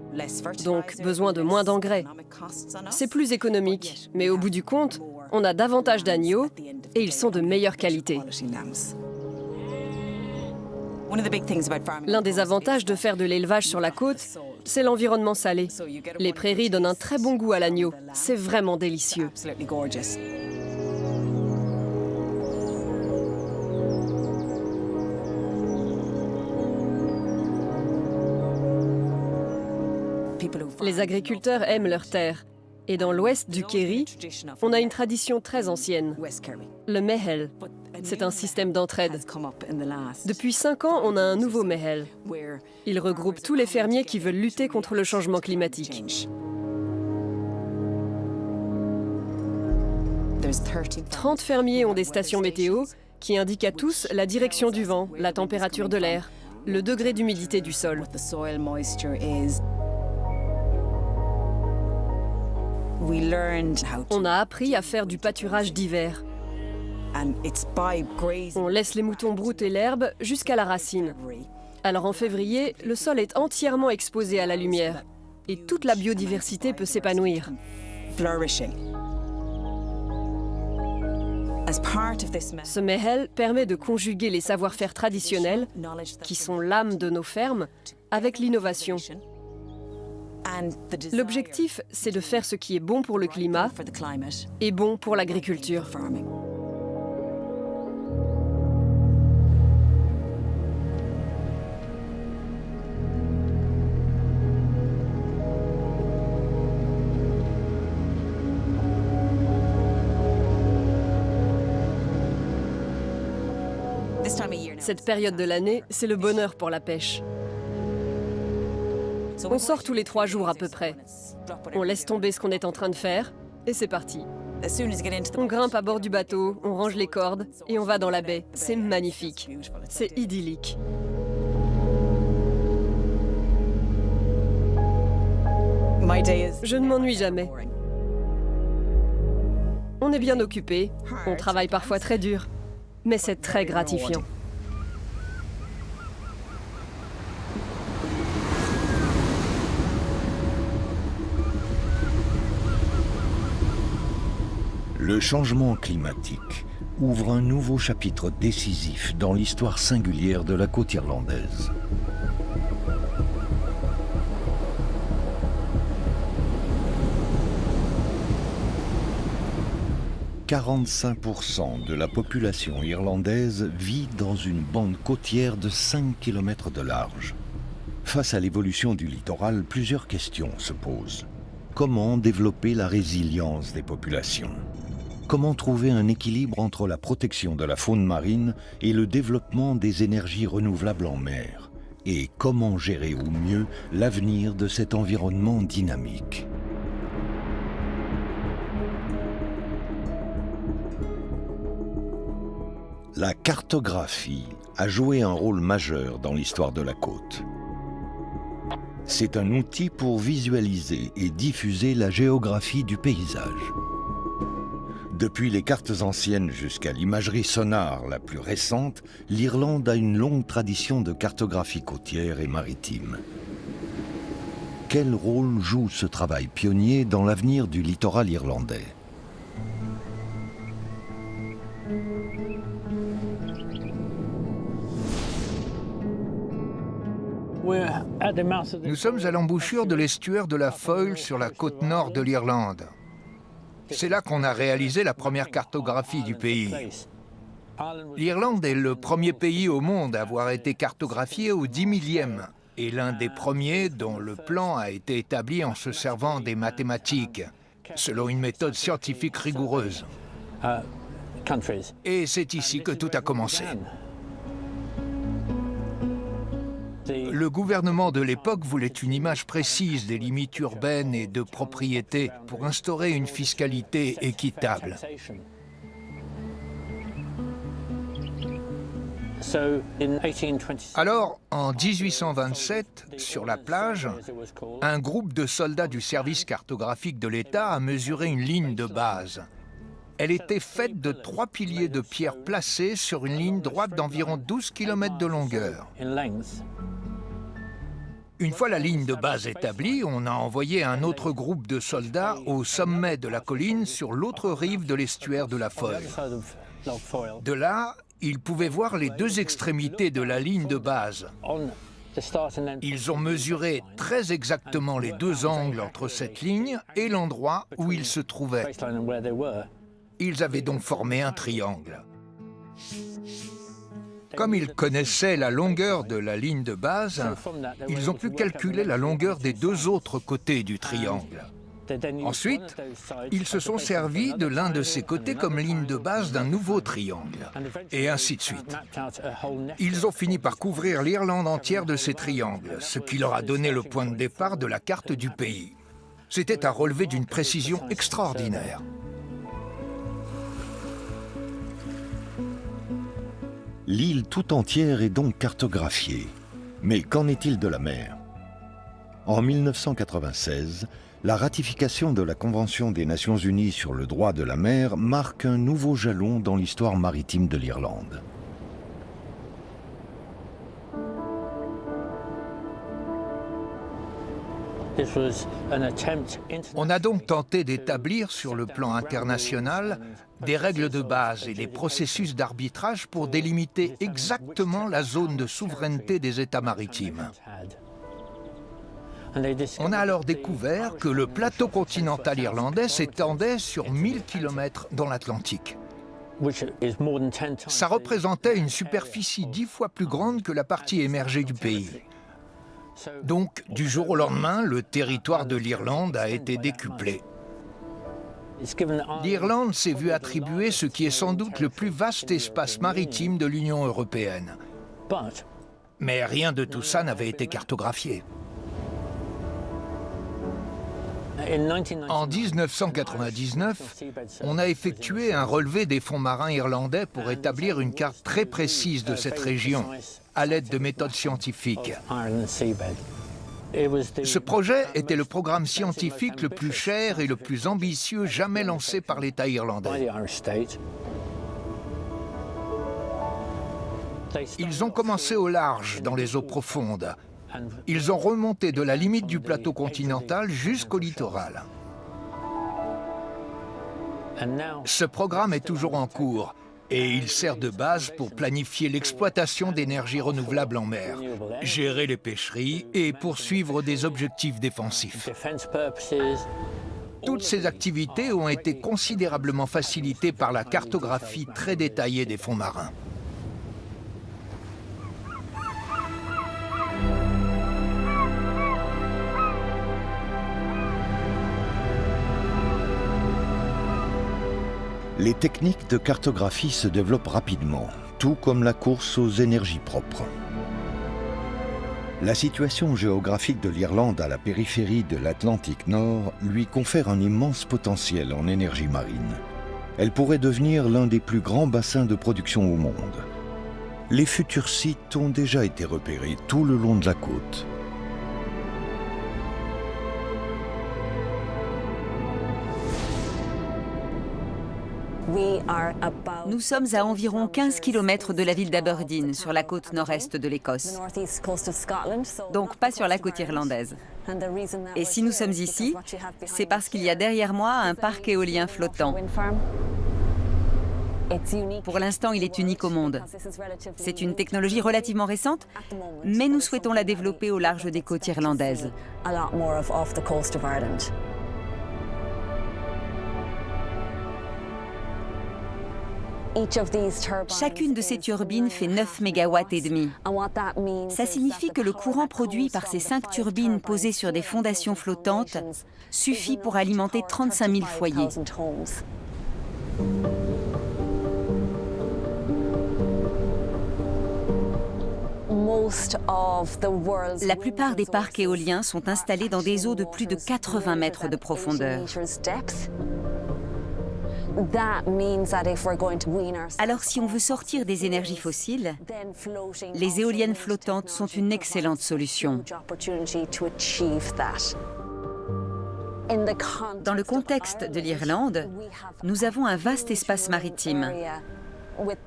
donc besoin de moins d'engrais. C'est plus économique, mais au bout du compte, on a davantage d'agneaux et ils sont de meilleure qualité. L'un des avantages de faire de l'élevage sur la côte, c'est l'environnement salé. Les prairies donnent un très bon goût à l'agneau. C'est vraiment délicieux. Les agriculteurs aiment leurs terres. Et dans l'ouest du Kerry, on a une tradition très ancienne, le Mehel. C'est un système d'entraide. Depuis 5 ans, on a un nouveau Mehel. Il regroupe tous les fermiers qui veulent lutter contre le changement climatique. 30 fermiers ont des stations météo qui indique à tous la direction du vent, la température de l'air, le degré d'humidité du sol. On a appris à faire du pâturage d'hiver. On laisse les moutons brouter l'herbe jusqu'à la racine. Alors en février, le sol est entièrement exposé à la lumière et toute la biodiversité peut s'épanouir. Ce mehel permet de conjuguer les savoir-faire traditionnels, qui sont l'âme de nos fermes, avec l'innovation. L'objectif, c'est de faire ce qui est bon pour le climat et bon pour l'agriculture. Cette période de l'année, c'est le bonheur pour la pêche. On sort tous les 3 jours à peu près. On laisse tomber ce qu'on est en train de faire et c'est parti. On grimpe à bord du bateau, on range les cordes et on va dans la baie. C'est magnifique. C'est idyllique. Je ne m'ennuie jamais. On est bien occupé, on travaille parfois très dur, mais c'est très gratifiant. Le changement climatique ouvre un nouveau chapitre décisif dans l'histoire singulière de la côte irlandaise. « 45% de la population irlandaise vit dans une bande côtière de 5 km de large. Face à l'évolution du littoral, plusieurs questions se posent. Comment développer la résilience des populations ? Comment trouver un équilibre entre la protection de la faune marine et le développement des énergies renouvelables en mer? Et comment gérer au mieux l'avenir de cet environnement dynamique? La cartographie a joué un rôle majeur dans l'histoire de la côte. C'est un outil pour visualiser et diffuser la géographie du paysage. Depuis les cartes anciennes jusqu'à l'imagerie sonore la plus récente, l'Irlande a une longue tradition de cartographie côtière et maritime. Quel rôle joue ce travail pionnier dans l'avenir du littoral irlandais ? Nous sommes à l'embouchure de l'estuaire de la Foyle sur la côte nord de l'Irlande. C'est là qu'on a réalisé la première cartographie du pays. L'Irlande est le premier pays au monde à avoir été cartographié au 10 millième et l'un des premiers dont le plan a été établi en se servant des mathématiques, selon une méthode scientifique rigoureuse. Et c'est ici que tout a commencé. Le gouvernement de l'époque voulait une image précise des limites urbaines et de propriété pour instaurer une fiscalité équitable. Alors, en 1827, sur la plage, un groupe de soldats du service cartographique de l'État a mesuré une ligne de base. Elle était faite de 3 piliers de pierre placés sur une ligne droite d'environ 12 km de longueur. Une fois la ligne de base établie, on a envoyé un autre groupe de soldats au sommet de la colline sur l'autre rive de l'estuaire de la Foyle. De là, ils pouvaient voir les 2 extrémités de la ligne de base. Ils ont mesuré très exactement les 2 angles entre cette ligne et l'endroit où ils se trouvaient. Ils avaient donc formé un triangle. Comme ils connaissaient la longueur de la ligne de base, ils ont pu calculer la longueur des 2 autres côtés du triangle. Ensuite, ils se sont servis de l'un de ces côtés comme ligne de base d'un nouveau triangle, et ainsi de suite. Ils ont fini par couvrir l'Irlande entière de ces triangles, ce qui leur a donné le point de départ de la carte du pays. C'était un relevé d'une précision extraordinaire. L'île tout entière est donc cartographiée. Mais qu'en est-il de la mer? En 1996, la ratification de la Convention des Nations Unies sur le droit de la mer marque un nouveau jalon dans l'histoire maritime de l'Irlande. On a donc tenté d'établir sur le plan international des règles de base et des processus d'arbitrage pour délimiter exactement la zone de souveraineté des États maritimes. On a alors découvert que le plateau continental irlandais s'étendait sur 1000 km dans l'Atlantique. Ça représentait une superficie 10 fois plus grande que la partie émergée du pays. Donc, du jour au lendemain, le territoire de l'Irlande a été décuplé. L'Irlande s'est vue attribuer ce qui est sans doute le plus vaste espace maritime de l'Union européenne. Mais rien de tout ça n'avait été cartographié. En 1999, on a effectué un relevé des fonds marins irlandais pour établir une carte très précise de cette région, à l'aide de méthodes scientifiques. Ce projet était le programme scientifique le plus cher et le plus ambitieux jamais lancé par l'État irlandais. Ils ont commencé au large, dans les eaux profondes. Ils ont remonté de la limite du plateau continental jusqu'au littoral. Ce programme est toujours en cours et il sert de base pour planifier l'exploitation d'énergies renouvelables en mer, gérer les pêcheries et poursuivre des objectifs défensifs. Toutes ces activités ont été considérablement facilitées par la cartographie très détaillée des fonds marins. Les techniques de cartographie se développent rapidement, tout comme la course aux énergies propres. La situation géographique de l'Irlande à la périphérie de l'Atlantique Nord lui confère un immense potentiel en énergie marine. Elle pourrait devenir l'un des plus grands bassins de production au monde. Les futurs sites ont déjà été repérés tout le long de la côte. Nous sommes à environ 15 km de la ville d'Aberdeen, sur la côte nord-est de l'Écosse. Donc pas sur la côte irlandaise. Et si nous sommes ici, c'est parce qu'il y a derrière moi un parc éolien flottant. Pour l'instant, il est unique au monde. C'est une technologie relativement récente, mais nous souhaitons la développer au large des côtes irlandaises. Chacune de ces turbines fait 9 MW et demi. Ça signifie que le courant produit par ces 5 turbines posées sur des fondations flottantes suffit pour alimenter 35 000 foyers. La plupart des parcs éoliens sont installés dans des eaux de plus de 80 mètres de profondeur. Alors si on veut sortir des énergies fossiles, les éoliennes flottantes sont une excellente solution. Dans le contexte de l'Irlande, nous avons un vaste espace maritime,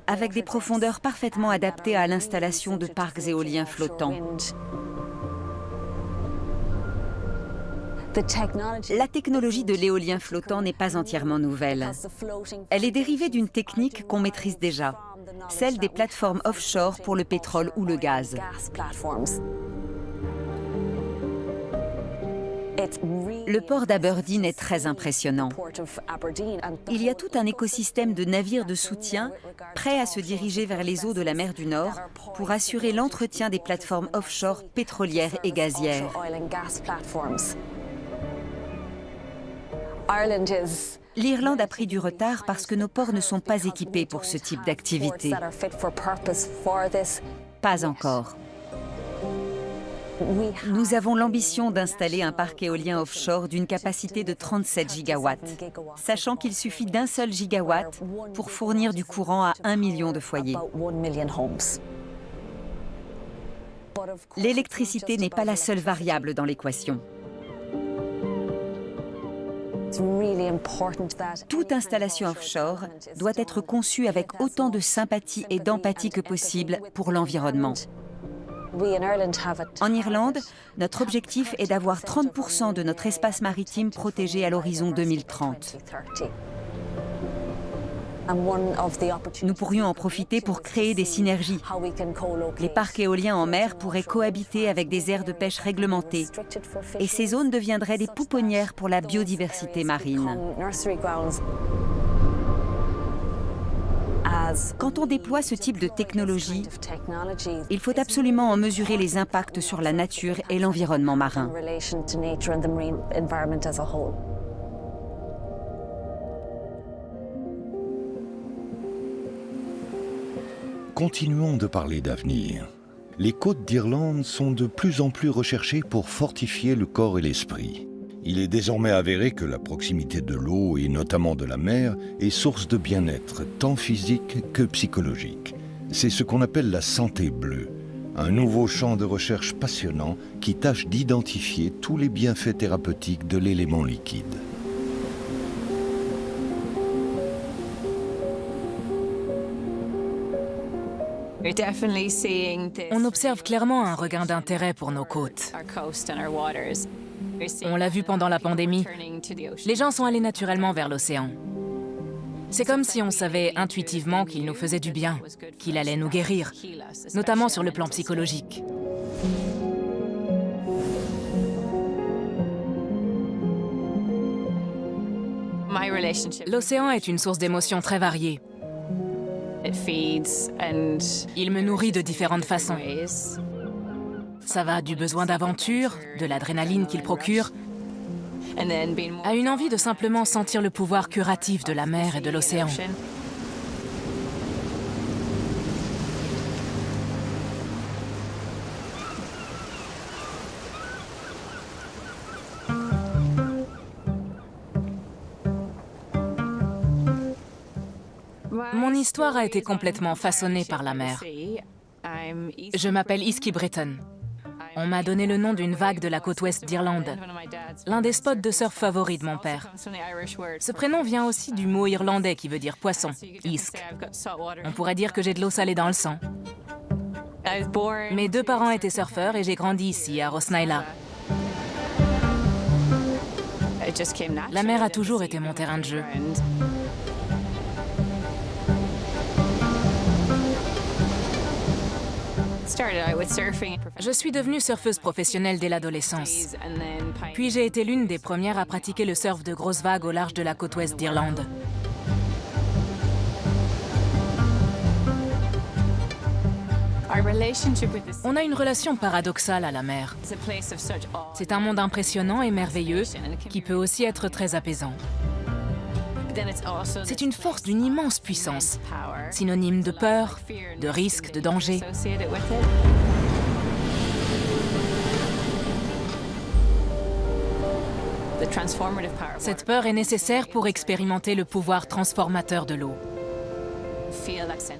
avec des profondeurs parfaitement adaptées à l'installation de parcs éoliens flottants. La technologie de l'éolien flottant n'est pas entièrement nouvelle. Elle est dérivée d'une technique qu'on maîtrise déjà, celle des plateformes offshore pour le pétrole ou le gaz. Le port d'Aberdeen est très impressionnant. Il y a tout un écosystème de navires de soutien prêts à se diriger vers les eaux de la mer du Nord pour assurer l'entretien des plateformes offshore pétrolières et gazières. L'Irlande a pris du retard parce que nos ports ne sont pas équipés pour ce type d'activité. Pas encore. Nous avons l'ambition d'installer un parc éolien offshore d'une capacité de 37 gigawatts, sachant qu'il suffit d'un seul gigawatt pour fournir du courant à 1 million de foyers. L'électricité n'est pas la seule variable dans l'équation. Toute installation offshore doit être conçue avec autant de sympathie et d'empathie que possible pour l'environnement. En Irlande, notre objectif est d'avoir 30% de notre espace maritime protégé à l'horizon 2030. Nous pourrions en profiter pour créer des synergies. Les parcs éoliens en mer pourraient cohabiter avec des aires de pêche réglementées et ces zones deviendraient des pouponnières pour la biodiversité marine. Quand on déploie ce type de technologie, il faut absolument en mesurer les impacts sur la nature et l'environnement marin. Continuons de parler d'avenir. Les côtes d'Irlande sont de plus en plus recherchées pour fortifier le corps et l'esprit. Il est désormais avéré que la proximité de l'eau, et notamment de la mer, est source de bien-être, tant physique que psychologique. C'est ce qu'on appelle la santé bleue, un nouveau champ de recherche passionnant qui tâche d'identifier tous les bienfaits thérapeutiques de l'élément liquide. On observe clairement un regain d'intérêt pour nos côtes. On l'a vu pendant la pandémie. Les gens sont allés naturellement vers l'océan. C'est comme si on savait intuitivement qu'il nous faisait du bien, qu'il allait nous guérir, notamment sur le plan psychologique. L'océan est une source d'émotions très variée. Il me nourrit de différentes façons. Ça va du besoin d'aventure, de l'adrénaline qu'il procure, à une envie de simplement sentir le pouvoir curatif de la mer et de l'océan. Mon histoire a été complètement façonnée par la mer. Je m'appelle Iski Britton. On m'a donné le nom d'une vague de la côte ouest d'Irlande, l'un des spots de surf favoris de mon père. Ce prénom vient aussi du mot irlandais qui veut dire poisson, isk. On pourrait dire que j'ai de l'eau salée dans le sang. Mes deux parents étaient surfeurs et j'ai grandi ici, à Rosnaila. La mer a toujours été mon terrain de jeu. Je suis devenue surfeuse professionnelle dès l'adolescence. Puis j'ai été l'une des premières à pratiquer le surf de grosses vagues au large de la côte ouest d'Irlande. On a une relation paradoxale à la mer. C'est un monde impressionnant et merveilleux qui peut aussi être très apaisant. C'est une force d'une immense puissance, synonyme de peur, de risque, de danger. Cette peur est nécessaire pour expérimenter le pouvoir transformateur de l'eau.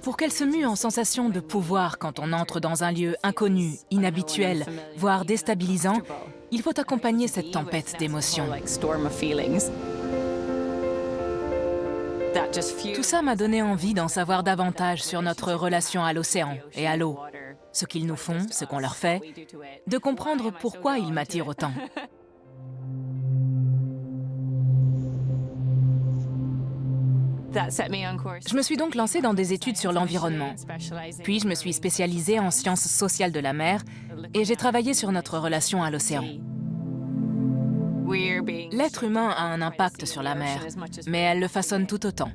Pour qu'elle se mue en sensation de pouvoir quand on entre dans un lieu inconnu, inhabituel, voire déstabilisant, il faut accompagner cette tempête d'émotions. Tout ça m'a donné envie d'en savoir davantage sur notre relation à l'océan et à l'eau, ce qu'ils nous font, ce qu'on leur fait, de comprendre pourquoi ils m'attirent autant. Je me suis donc lancée dans des études sur l'environnement. Puis je me suis spécialisée en sciences sociales de la mer et j'ai travaillé sur notre relation à l'océan. L'être humain a un impact sur la mer, mais elle le façonne tout autant.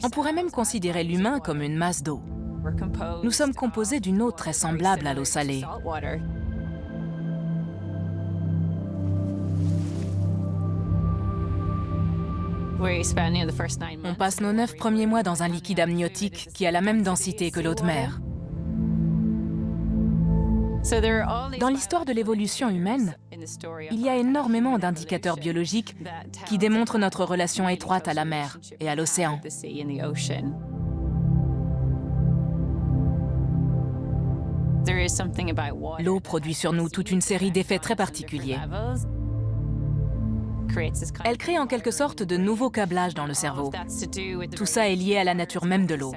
On pourrait même considérer l'humain comme une masse d'eau. Nous sommes composés d'une eau très semblable à l'eau salée. On passe nos 9 premiers mois dans un liquide amniotique qui a la même densité que l'eau de mer. Dans l'histoire de l'évolution humaine, il y a énormément d'indicateurs biologiques qui démontrent notre relation étroite à la mer et à l'océan. L'eau produit sur nous toute une série d'effets très particuliers. Elle crée en quelque sorte de nouveaux câblages dans le cerveau. Tout ça est lié à la nature même de l'eau.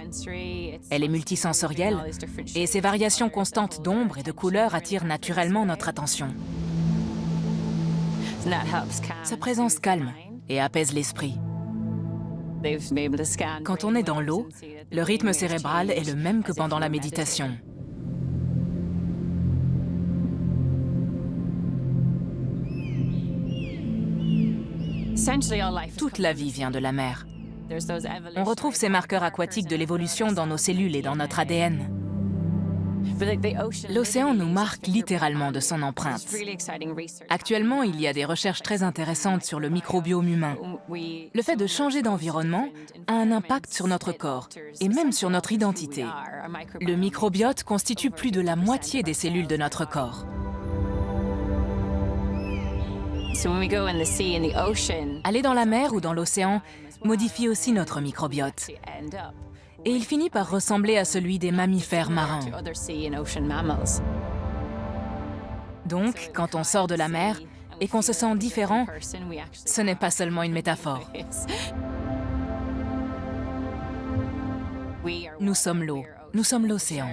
Elle est multisensorielle et ses variations constantes d'ombre et de couleurs attirent naturellement notre attention. Sa présence calme et apaise l'esprit. Quand on est dans l'eau, le rythme cérébral est le même que pendant la méditation. Toute la vie vient de la mer. On retrouve ces marqueurs aquatiques de l'évolution dans nos cellules et dans notre ADN. L'océan nous marque littéralement de son empreinte. Actuellement, il y a des recherches très intéressantes sur le microbiome humain. Le fait de changer d'environnement a un impact sur notre corps et même sur notre identité. Le microbiote constitue plus de la moitié des cellules de notre corps. Aller dans la mer ou dans l'océan modifie aussi notre microbiote. Et il finit par ressembler à celui des mammifères marins. Donc, quand on sort de la mer et qu'on se sent différent, ce n'est pas seulement une métaphore. Nous sommes l'eau. Nous sommes l'océan.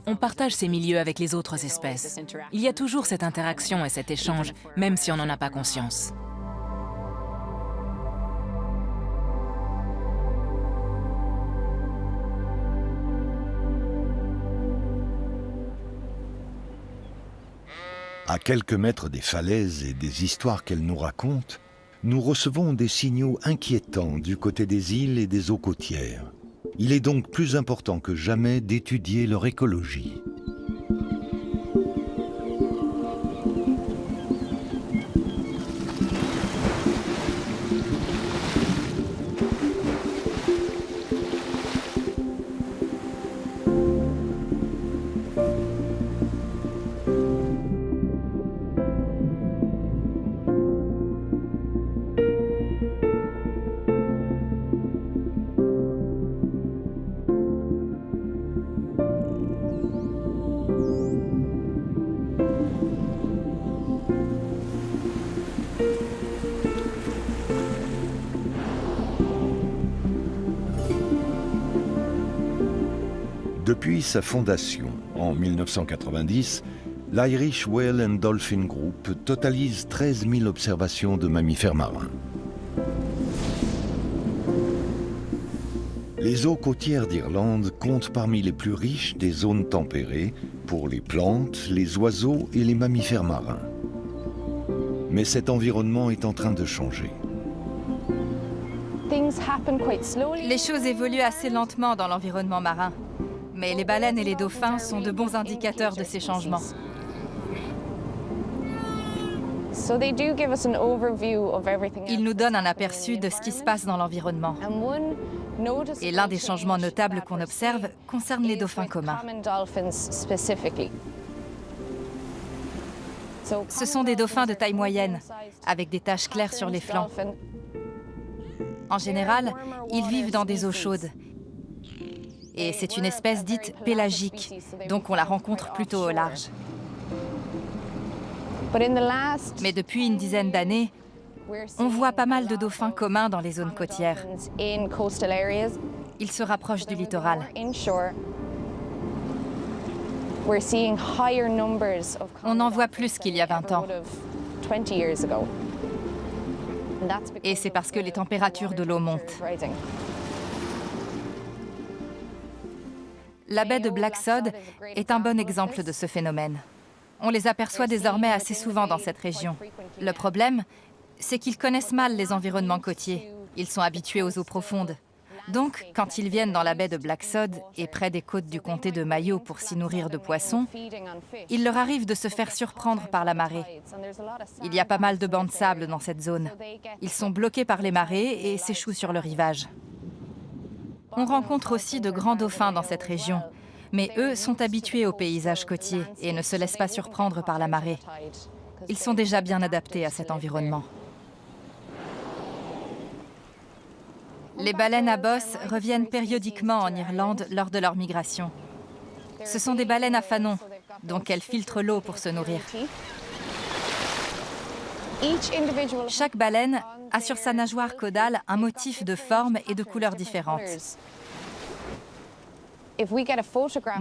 On partage ces milieux avec les autres espèces. Il y a toujours cette interaction et cet échange, même si on n'en a pas conscience. À quelques mètres des falaises et des histoires qu'elles nous racontent, nous recevons des signaux inquiétants du côté des îles et des eaux côtières. Il est donc plus important que jamais d'étudier leur écologie. Depuis sa fondation en 1990, l'Irish Whale and Dolphin Group totalise 13 000 observations de mammifères marins. Les eaux côtières d'Irlande comptent parmi les plus riches des zones tempérées pour les plantes, les oiseaux et les mammifères marins. Mais cet environnement est en train de changer. Les choses évoluent assez lentement dans l'environnement marin. Mais les baleines et les dauphins sont de bons indicateurs de ces changements. Ils nous donnent un aperçu de ce qui se passe dans l'environnement. Et l'un des changements notables qu'on observe concerne les dauphins communs. Ce sont des dauphins de taille moyenne, avec des taches claires sur les flancs. En général, ils vivent dans des eaux chaudes. Et c'est une espèce dite pélagique, donc on la rencontre plutôt au large. Mais depuis une dizaine d'années, on voit pas mal de dauphins communs dans les zones côtières. Ils se rapprochent du littoral. On en voit plus qu'il y a 20 ans. Et c'est parce que les températures de l'eau montent. La baie de Black Sod est un bon exemple de ce phénomène. On les aperçoit désormais assez souvent dans cette région. Le problème, c'est qu'ils connaissent mal les environnements côtiers. Ils sont habitués aux eaux profondes. Donc, quand ils viennent dans la baie de Black Sod et près des côtes du comté de Mayo pour s'y nourrir de poissons, il leur arrive de se faire surprendre par la marée. Il y a pas mal de bancs de sable dans cette zone. Ils sont bloqués par les marées et s'échouent sur le rivage. On rencontre aussi de grands dauphins dans cette région, Mais eux sont habitués au paysage côtier et ne se laissent pas surprendre par la marée. Ils sont déjà bien adaptés à cet environnement. Les baleines à bosse reviennent périodiquement en Irlande lors de leur migration. Ce sont des baleines à fanon, donc elles filtrent l'eau pour se nourrir. Chaque baleine a sur sa nageoire caudale un motif de forme et de couleurs différentes.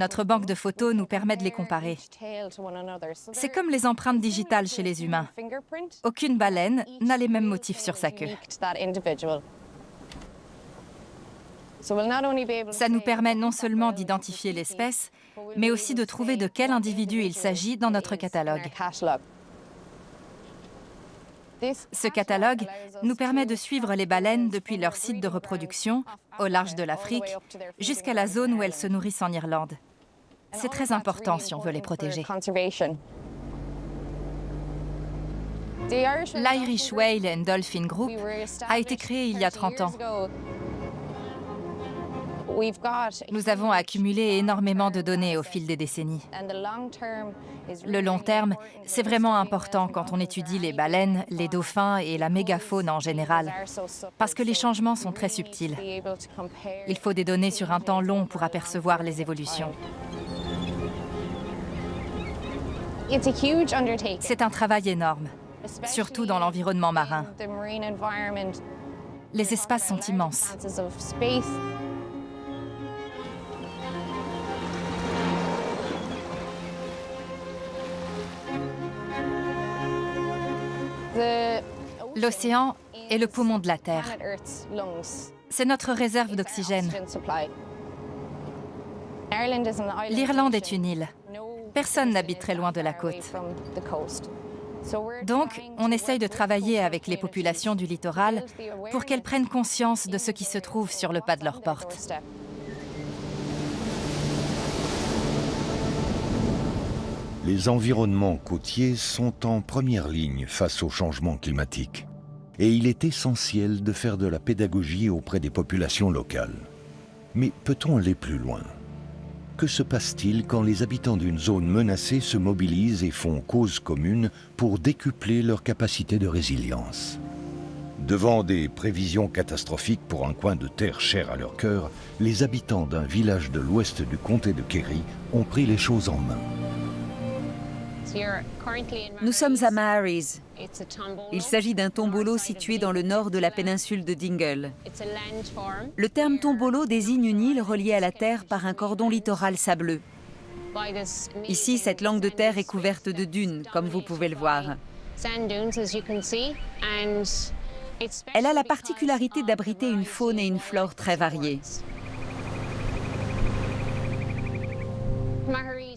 Notre banque de photos nous permet de les comparer. C'est comme les empreintes digitales chez les humains. Aucune baleine n'a les mêmes motifs sur sa queue. Ça nous permet non seulement d'identifier l'espèce, mais aussi de trouver de quel individu il s'agit dans notre catalogue. Ce catalogue nous permet de suivre les baleines depuis leur site de reproduction, au large de l'Afrique, jusqu'à la zone où elles se nourrissent en Irlande. C'est très important si on veut les protéger. L'Irish Whale and Dolphin Group a été créé il y a 30 ans. Nous avons accumulé énormément de données au fil des décennies. Le long terme, c'est vraiment important quand on étudie les baleines, les dauphins et la mégafaune en général, parce que les changements sont très subtils. Il faut des données sur un temps long pour apercevoir les évolutions. C'est un travail énorme, surtout dans l'environnement marin. Les espaces sont immenses. L'océan est le poumon de la Terre. C'est notre réserve d'oxygène. L'Irlande est une île. Personne n'habite très loin de la côte. Donc, on essaye de travailler avec les populations du littoral pour qu'elles prennent conscience de ce qui se trouve sur le pas de leur porte. Les environnements côtiers sont en première ligne face au changement climatique. Et il est essentiel de faire de la pédagogie auprès des populations locales. Mais peut-on aller plus loin? Que se passe-t-il quand les habitants d'une zone menacée se mobilisent et font cause commune pour décupler leur capacité de résilience? Devant des prévisions catastrophiques pour un coin de terre cher à leur cœur, les habitants d'un village de l'ouest du comté de Kerry ont pris les choses en main. Nous sommes à Maharees. Il s'agit d'un tombolo situé dans le nord de la péninsule de Dingle. Le terme tombolo désigne une île reliée à la terre par un cordon littoral sableux. Ici, cette langue de terre est couverte de dunes, comme vous pouvez le voir. Elle a la particularité d'abriter une faune et une flore très variées.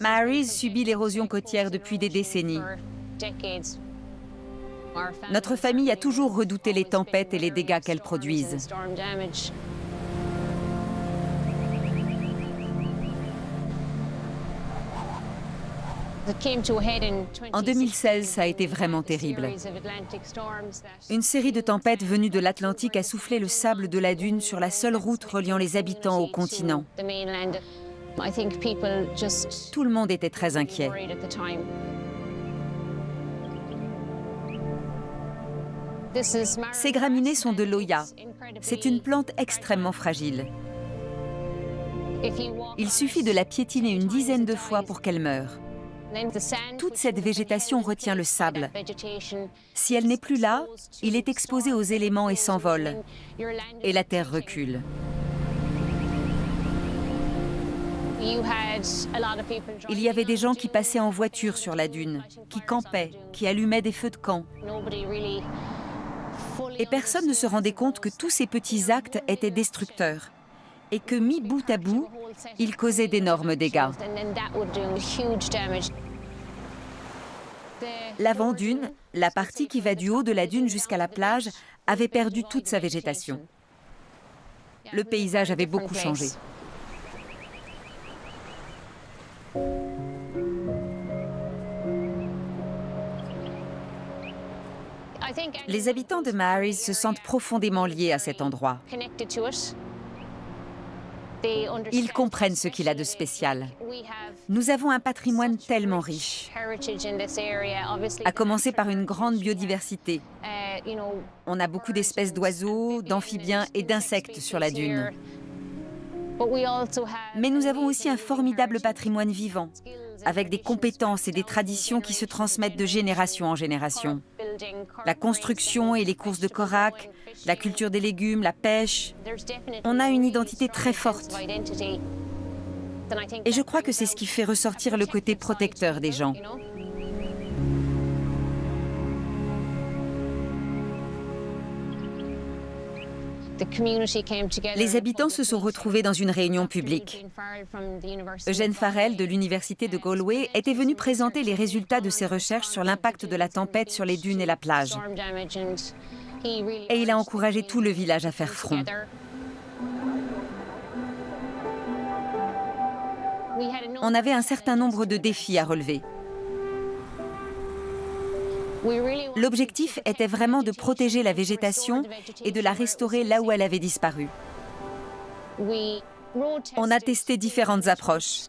Maharees subit l'érosion côtière depuis des décennies. Notre famille a toujours redouté les tempêtes et les dégâts qu'elles produisent. En 2016, ça a été vraiment terrible. Une série de tempêtes venues de l'Atlantique a soufflé le sable de la dune sur la seule route reliant les habitants au continent. Tout le monde était très inquiet. Ces graminées sont de l'Oya. C'est une plante extrêmement fragile. Il suffit de la piétiner une dizaine de fois pour qu'elle meure. Toute cette végétation retient le sable. Si elle n'est plus là, il est exposé aux éléments et s'envole. Et la terre recule. Il y avait des gens qui passaient en voiture sur la dune, qui campaient, qui allumaient des feux de camp. Et personne ne se rendait compte que tous ces petits actes étaient destructeurs et que, mis bout à bout, ils causaient d'énormes dégâts. L'avant-dune, la partie qui va du haut de la dune jusqu'à la plage, avait perdu toute sa végétation. Le paysage avait beaucoup changé. Les habitants de Maharees se sentent profondément liés à cet endroit. Ils comprennent ce qu'il a de spécial. Nous avons un patrimoine tellement riche, à commencer par une grande biodiversité. On a beaucoup d'espèces d'oiseaux, d'amphibiens et d'insectes sur la dune. Mais nous avons aussi un formidable patrimoine vivant, avec des compétences et des traditions qui se transmettent de génération en génération. La construction et les courses de corail, la culture des légumes, la pêche. On a une identité très forte. Et je crois que c'est ce qui fait ressortir le côté protecteur des gens. Les habitants se sont retrouvés dans une réunion publique. Eugène Farrell de l'Université de Galway était venu présenter les résultats de ses recherches sur l'impact de la tempête sur les dunes et la plage. Et il a encouragé tout le village à faire front. On avait un certain nombre de défis à relever. L'objectif était vraiment de protéger la végétation et de la restaurer là où elle avait disparu. On a testé différentes approches.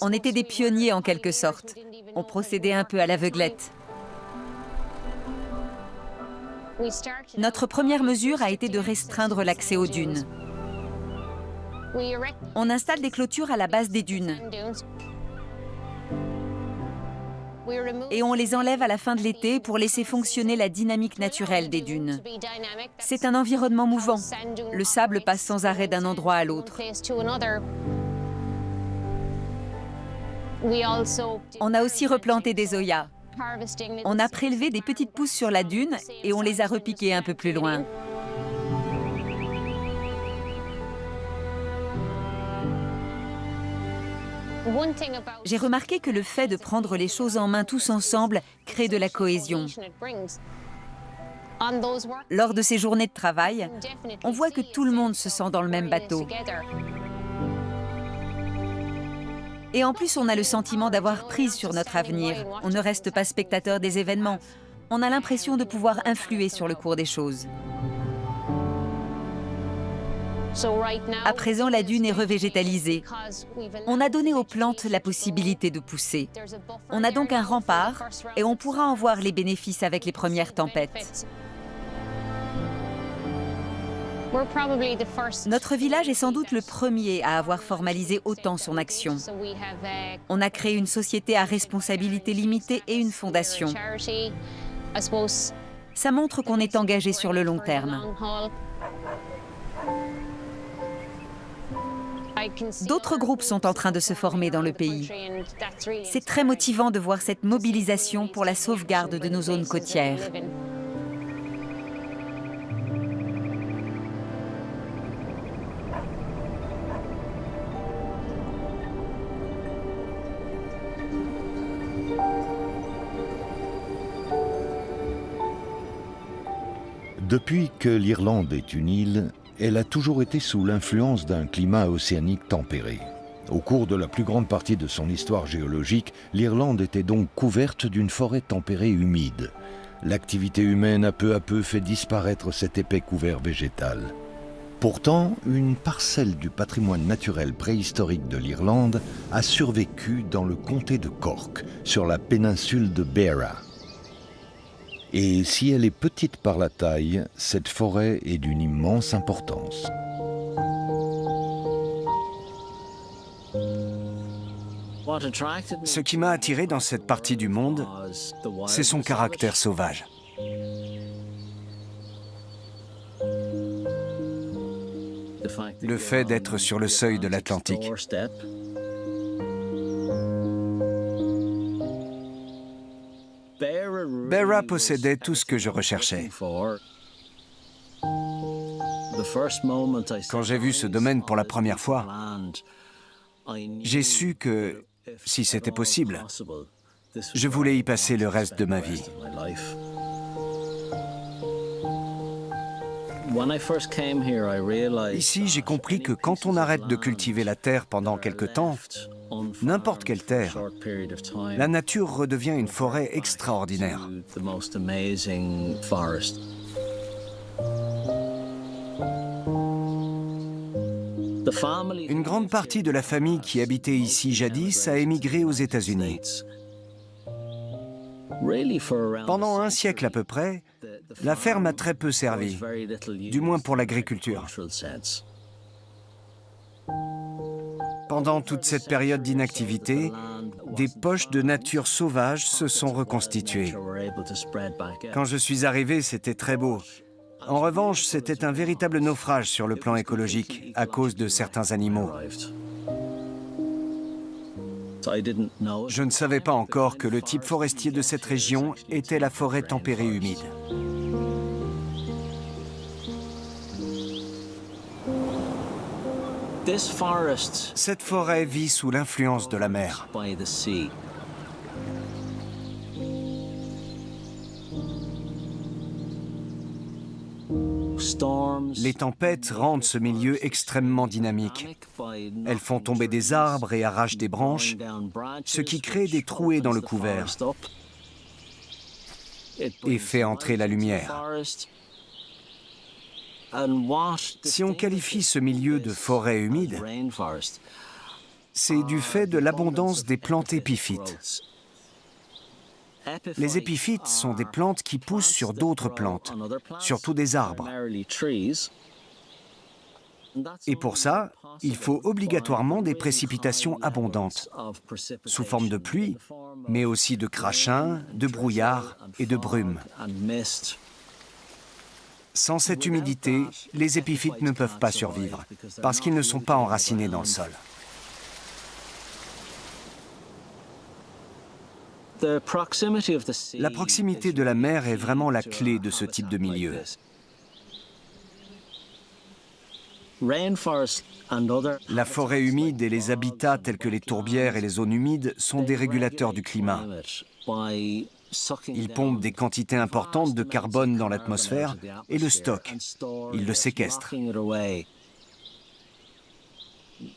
On était des pionniers en quelque sorte. On procédait un peu à l'aveuglette. Notre première mesure a été de restreindre l'accès aux dunes. On installe des clôtures à la base des dunes. Et on les enlève à la fin de l'été pour laisser fonctionner la dynamique naturelle des dunes. C'est un environnement mouvant. Le sable passe sans arrêt d'un endroit à l'autre. On a aussi replanté des zoyas. On a prélevé des petites pousses sur la dune et on les a repiquées un peu plus loin. J'ai remarqué que le fait de prendre les choses en main tous ensemble crée de la cohésion. Lors de ces journées de travail, on voit que tout le monde se sent dans le même bateau. Et en plus, on a le sentiment d'avoir prise sur notre avenir. On ne reste pas spectateur des événements. On a l'impression de pouvoir influer sur le cours des choses. À présent, la dune est revégétalisée. On a donné aux plantes la possibilité de pousser. On a donc un rempart et on pourra en voir les bénéfices avec les premières tempêtes. Notre village est sans doute le premier à avoir formalisé autant son action. On a créé une société à responsabilité limitée et une fondation. Ça montre qu'on est engagé sur le long terme. D'autres groupes sont en train de se former dans le pays. C'est très motivant de voir cette mobilisation pour la sauvegarde de nos zones côtières. Depuis que l'Irlande est une île, elle a toujours été sous l'influence d'un climat océanique tempéré. Au cours de la plus grande partie de son histoire géologique, l'Irlande était donc couverte d'une forêt tempérée humide. L'activité humaine a peu à peu fait disparaître cet épais couvert végétal. Pourtant, une parcelle du patrimoine naturel préhistorique de l'Irlande a survécu dans le comté de Cork, sur la péninsule de Beara. Et si elle est petite par la taille, cette forêt est d'une immense importance. Ce qui m'a attiré dans cette partie du monde, c'est son caractère sauvage. Le fait d'être sur le seuil de l'Atlantique. Beara possédait tout ce que je recherchais. Quand j'ai vu ce domaine pour la première fois, j'ai su que, si c'était possible, je voulais y passer le reste de ma vie. Ici, j'ai compris que quand on arrête de cultiver la terre pendant quelque temps, n'importe quelle terre, la nature redevient une forêt extraordinaire. Une grande partie de la famille qui habitait ici jadis a émigré aux États-Unis. Pendant un siècle à peu près, la ferme a très peu servi, du moins pour l'agriculture. Pendant toute cette période d'inactivité, des poches de nature sauvage se sont reconstituées. Quand je suis arrivé, c'était très beau. En revanche, c'était un véritable naufrage sur le plan écologique à cause de certains animaux. Je ne savais pas encore que le type forestier de cette région était la forêt tempérée humide. Cette forêt vit sous l'influence de la mer. Les tempêtes rendent ce milieu extrêmement dynamique. Elles font tomber des arbres et arrachent des branches, ce qui crée des trouées dans le couvert et fait entrer la lumière. Si on qualifie ce milieu de forêt humide, c'est du fait de l'abondance des plantes épiphytes. Les épiphytes sont des plantes qui poussent sur d'autres plantes, surtout des arbres. Et pour ça, il faut obligatoirement des précipitations abondantes, sous forme de pluie, mais aussi de crachin, de brouillard et de brume. Sans cette humidité, les épiphytes ne peuvent pas survivre, parce qu'ils ne sont pas enracinés dans le sol. La proximité de la mer est vraiment la clé de ce type de milieu. La forêt humide et les habitats tels que les tourbières et les zones humides sont des régulateurs du climat. Ils pompent des quantités importantes de carbone dans l'atmosphère et le stockent. Ils le séquestrent.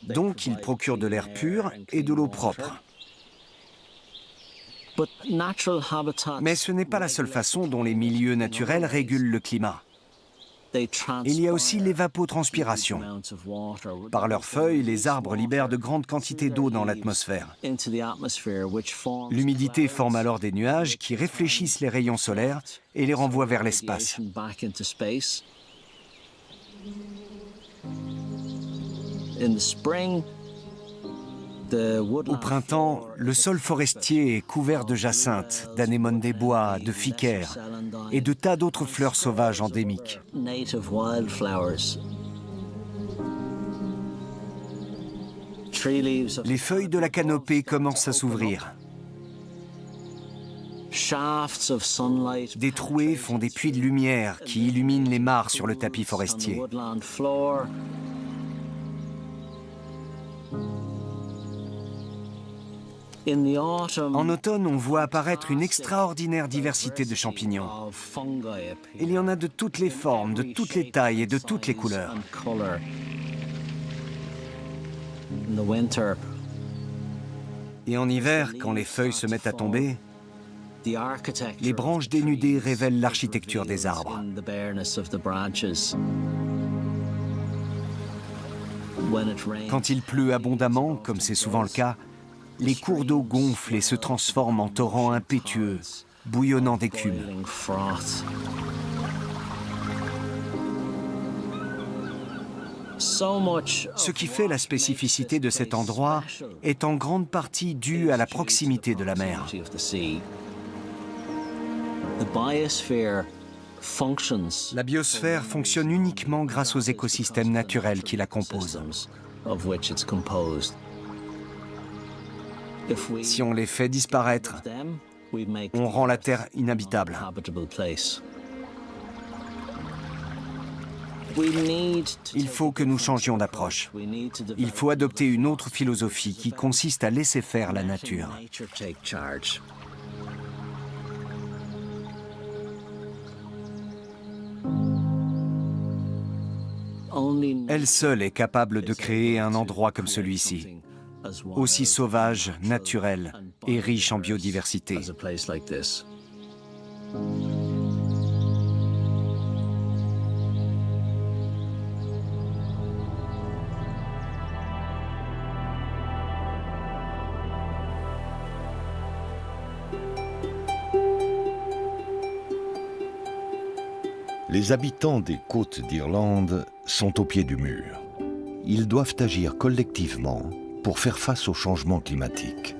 Donc, ils procurent de l'air pur et de l'eau propre. Mais ce n'est pas la seule façon dont les milieux naturels régulent le climat. Il y a aussi l'évapotranspiration. Par leurs feuilles, les arbres libèrent de grandes quantités d'eau dans l'atmosphère. L'humidité forme alors des nuages qui réfléchissent les rayons solaires et les renvoient vers l'espace. Au printemps, le sol forestier est couvert de jacinthes, d'anémones des bois, de ficaires et de tas d'autres fleurs sauvages endémiques. Les feuilles de la canopée commencent à s'ouvrir. Des trouées font des puits de lumière qui illuminent les mares sur le tapis forestier. En automne, on voit apparaître une extraordinaire diversité de champignons. Il y en a de toutes les formes, de toutes les tailles et de toutes les couleurs. Et en hiver, quand les feuilles se mettent à tomber, les branches dénudées révèlent l'architecture des arbres. Quand il pleut abondamment, comme c'est souvent le cas, les cours d'eau gonflent et se transforment en torrents impétueux, bouillonnant d'écume. Ce qui fait la spécificité de cet endroit est en grande partie dû à la proximité de la mer. La biosphère fonctionne uniquement grâce aux écosystèmes naturels qui la composent. Si on les fait disparaître, on rend la Terre inhabitable. Il faut que nous changions d'approche. Il faut adopter une autre philosophie qui consiste à laisser faire la nature. Elle seule est capable de créer un endroit comme celui-ci, aussi sauvage, naturel et riche en biodiversité. Les habitants des côtes d'Irlande sont au pied du mur. Ils doivent agir collectivement pour faire face au changement climatique.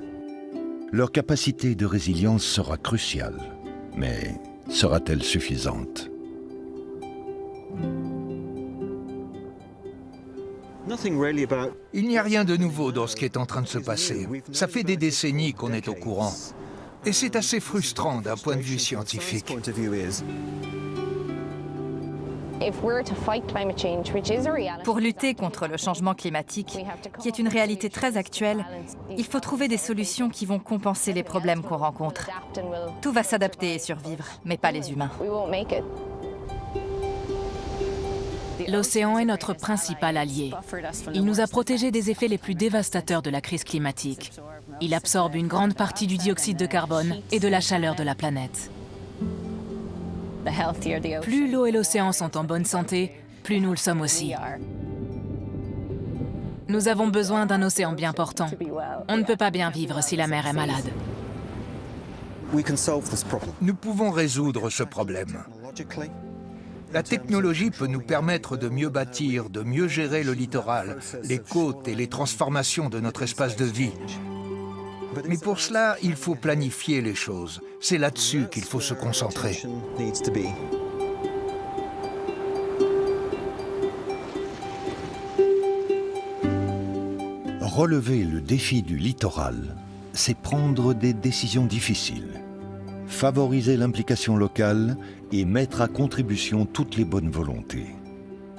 Leur capacité de résilience sera cruciale, mais sera-t-elle suffisante? Il n'y a rien de nouveau dans ce qui est en train de se passer. Ça fait des décennies qu'on est au courant. Et c'est assez frustrant d'un point de vue scientifique. Pour lutter contre le changement climatique, qui est une réalité très actuelle, il faut trouver des solutions qui vont compenser les problèmes qu'on rencontre. Tout va s'adapter et survivre, mais pas les humains. L'océan est notre principal allié. Il nous a protégés des effets les plus dévastateurs de la crise climatique. Il absorbe une grande partie du dioxyde de carbone et de la chaleur de la planète. Plus l'eau et l'océan sont en bonne santé, plus nous le sommes aussi. Nous avons besoin d'un océan bien portant. On ne peut pas bien vivre si la mer est malade. Nous pouvons résoudre ce problème. La technologie peut nous permettre de mieux bâtir, de mieux gérer le littoral, les côtes et les transformations de notre espace de vie. Mais pour cela, il faut planifier les choses. C'est là-dessus qu'il faut se concentrer. Relever le défi du littoral, c'est prendre des décisions difficiles. Favoriser l'implication locale et mettre à contribution toutes les bonnes volontés.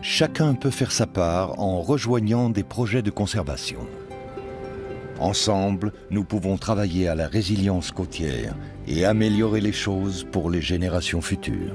Chacun peut faire sa part en rejoignant des projets de conservation. Ensemble, nous pouvons travailler à la résilience côtière et améliorer les choses pour les générations futures.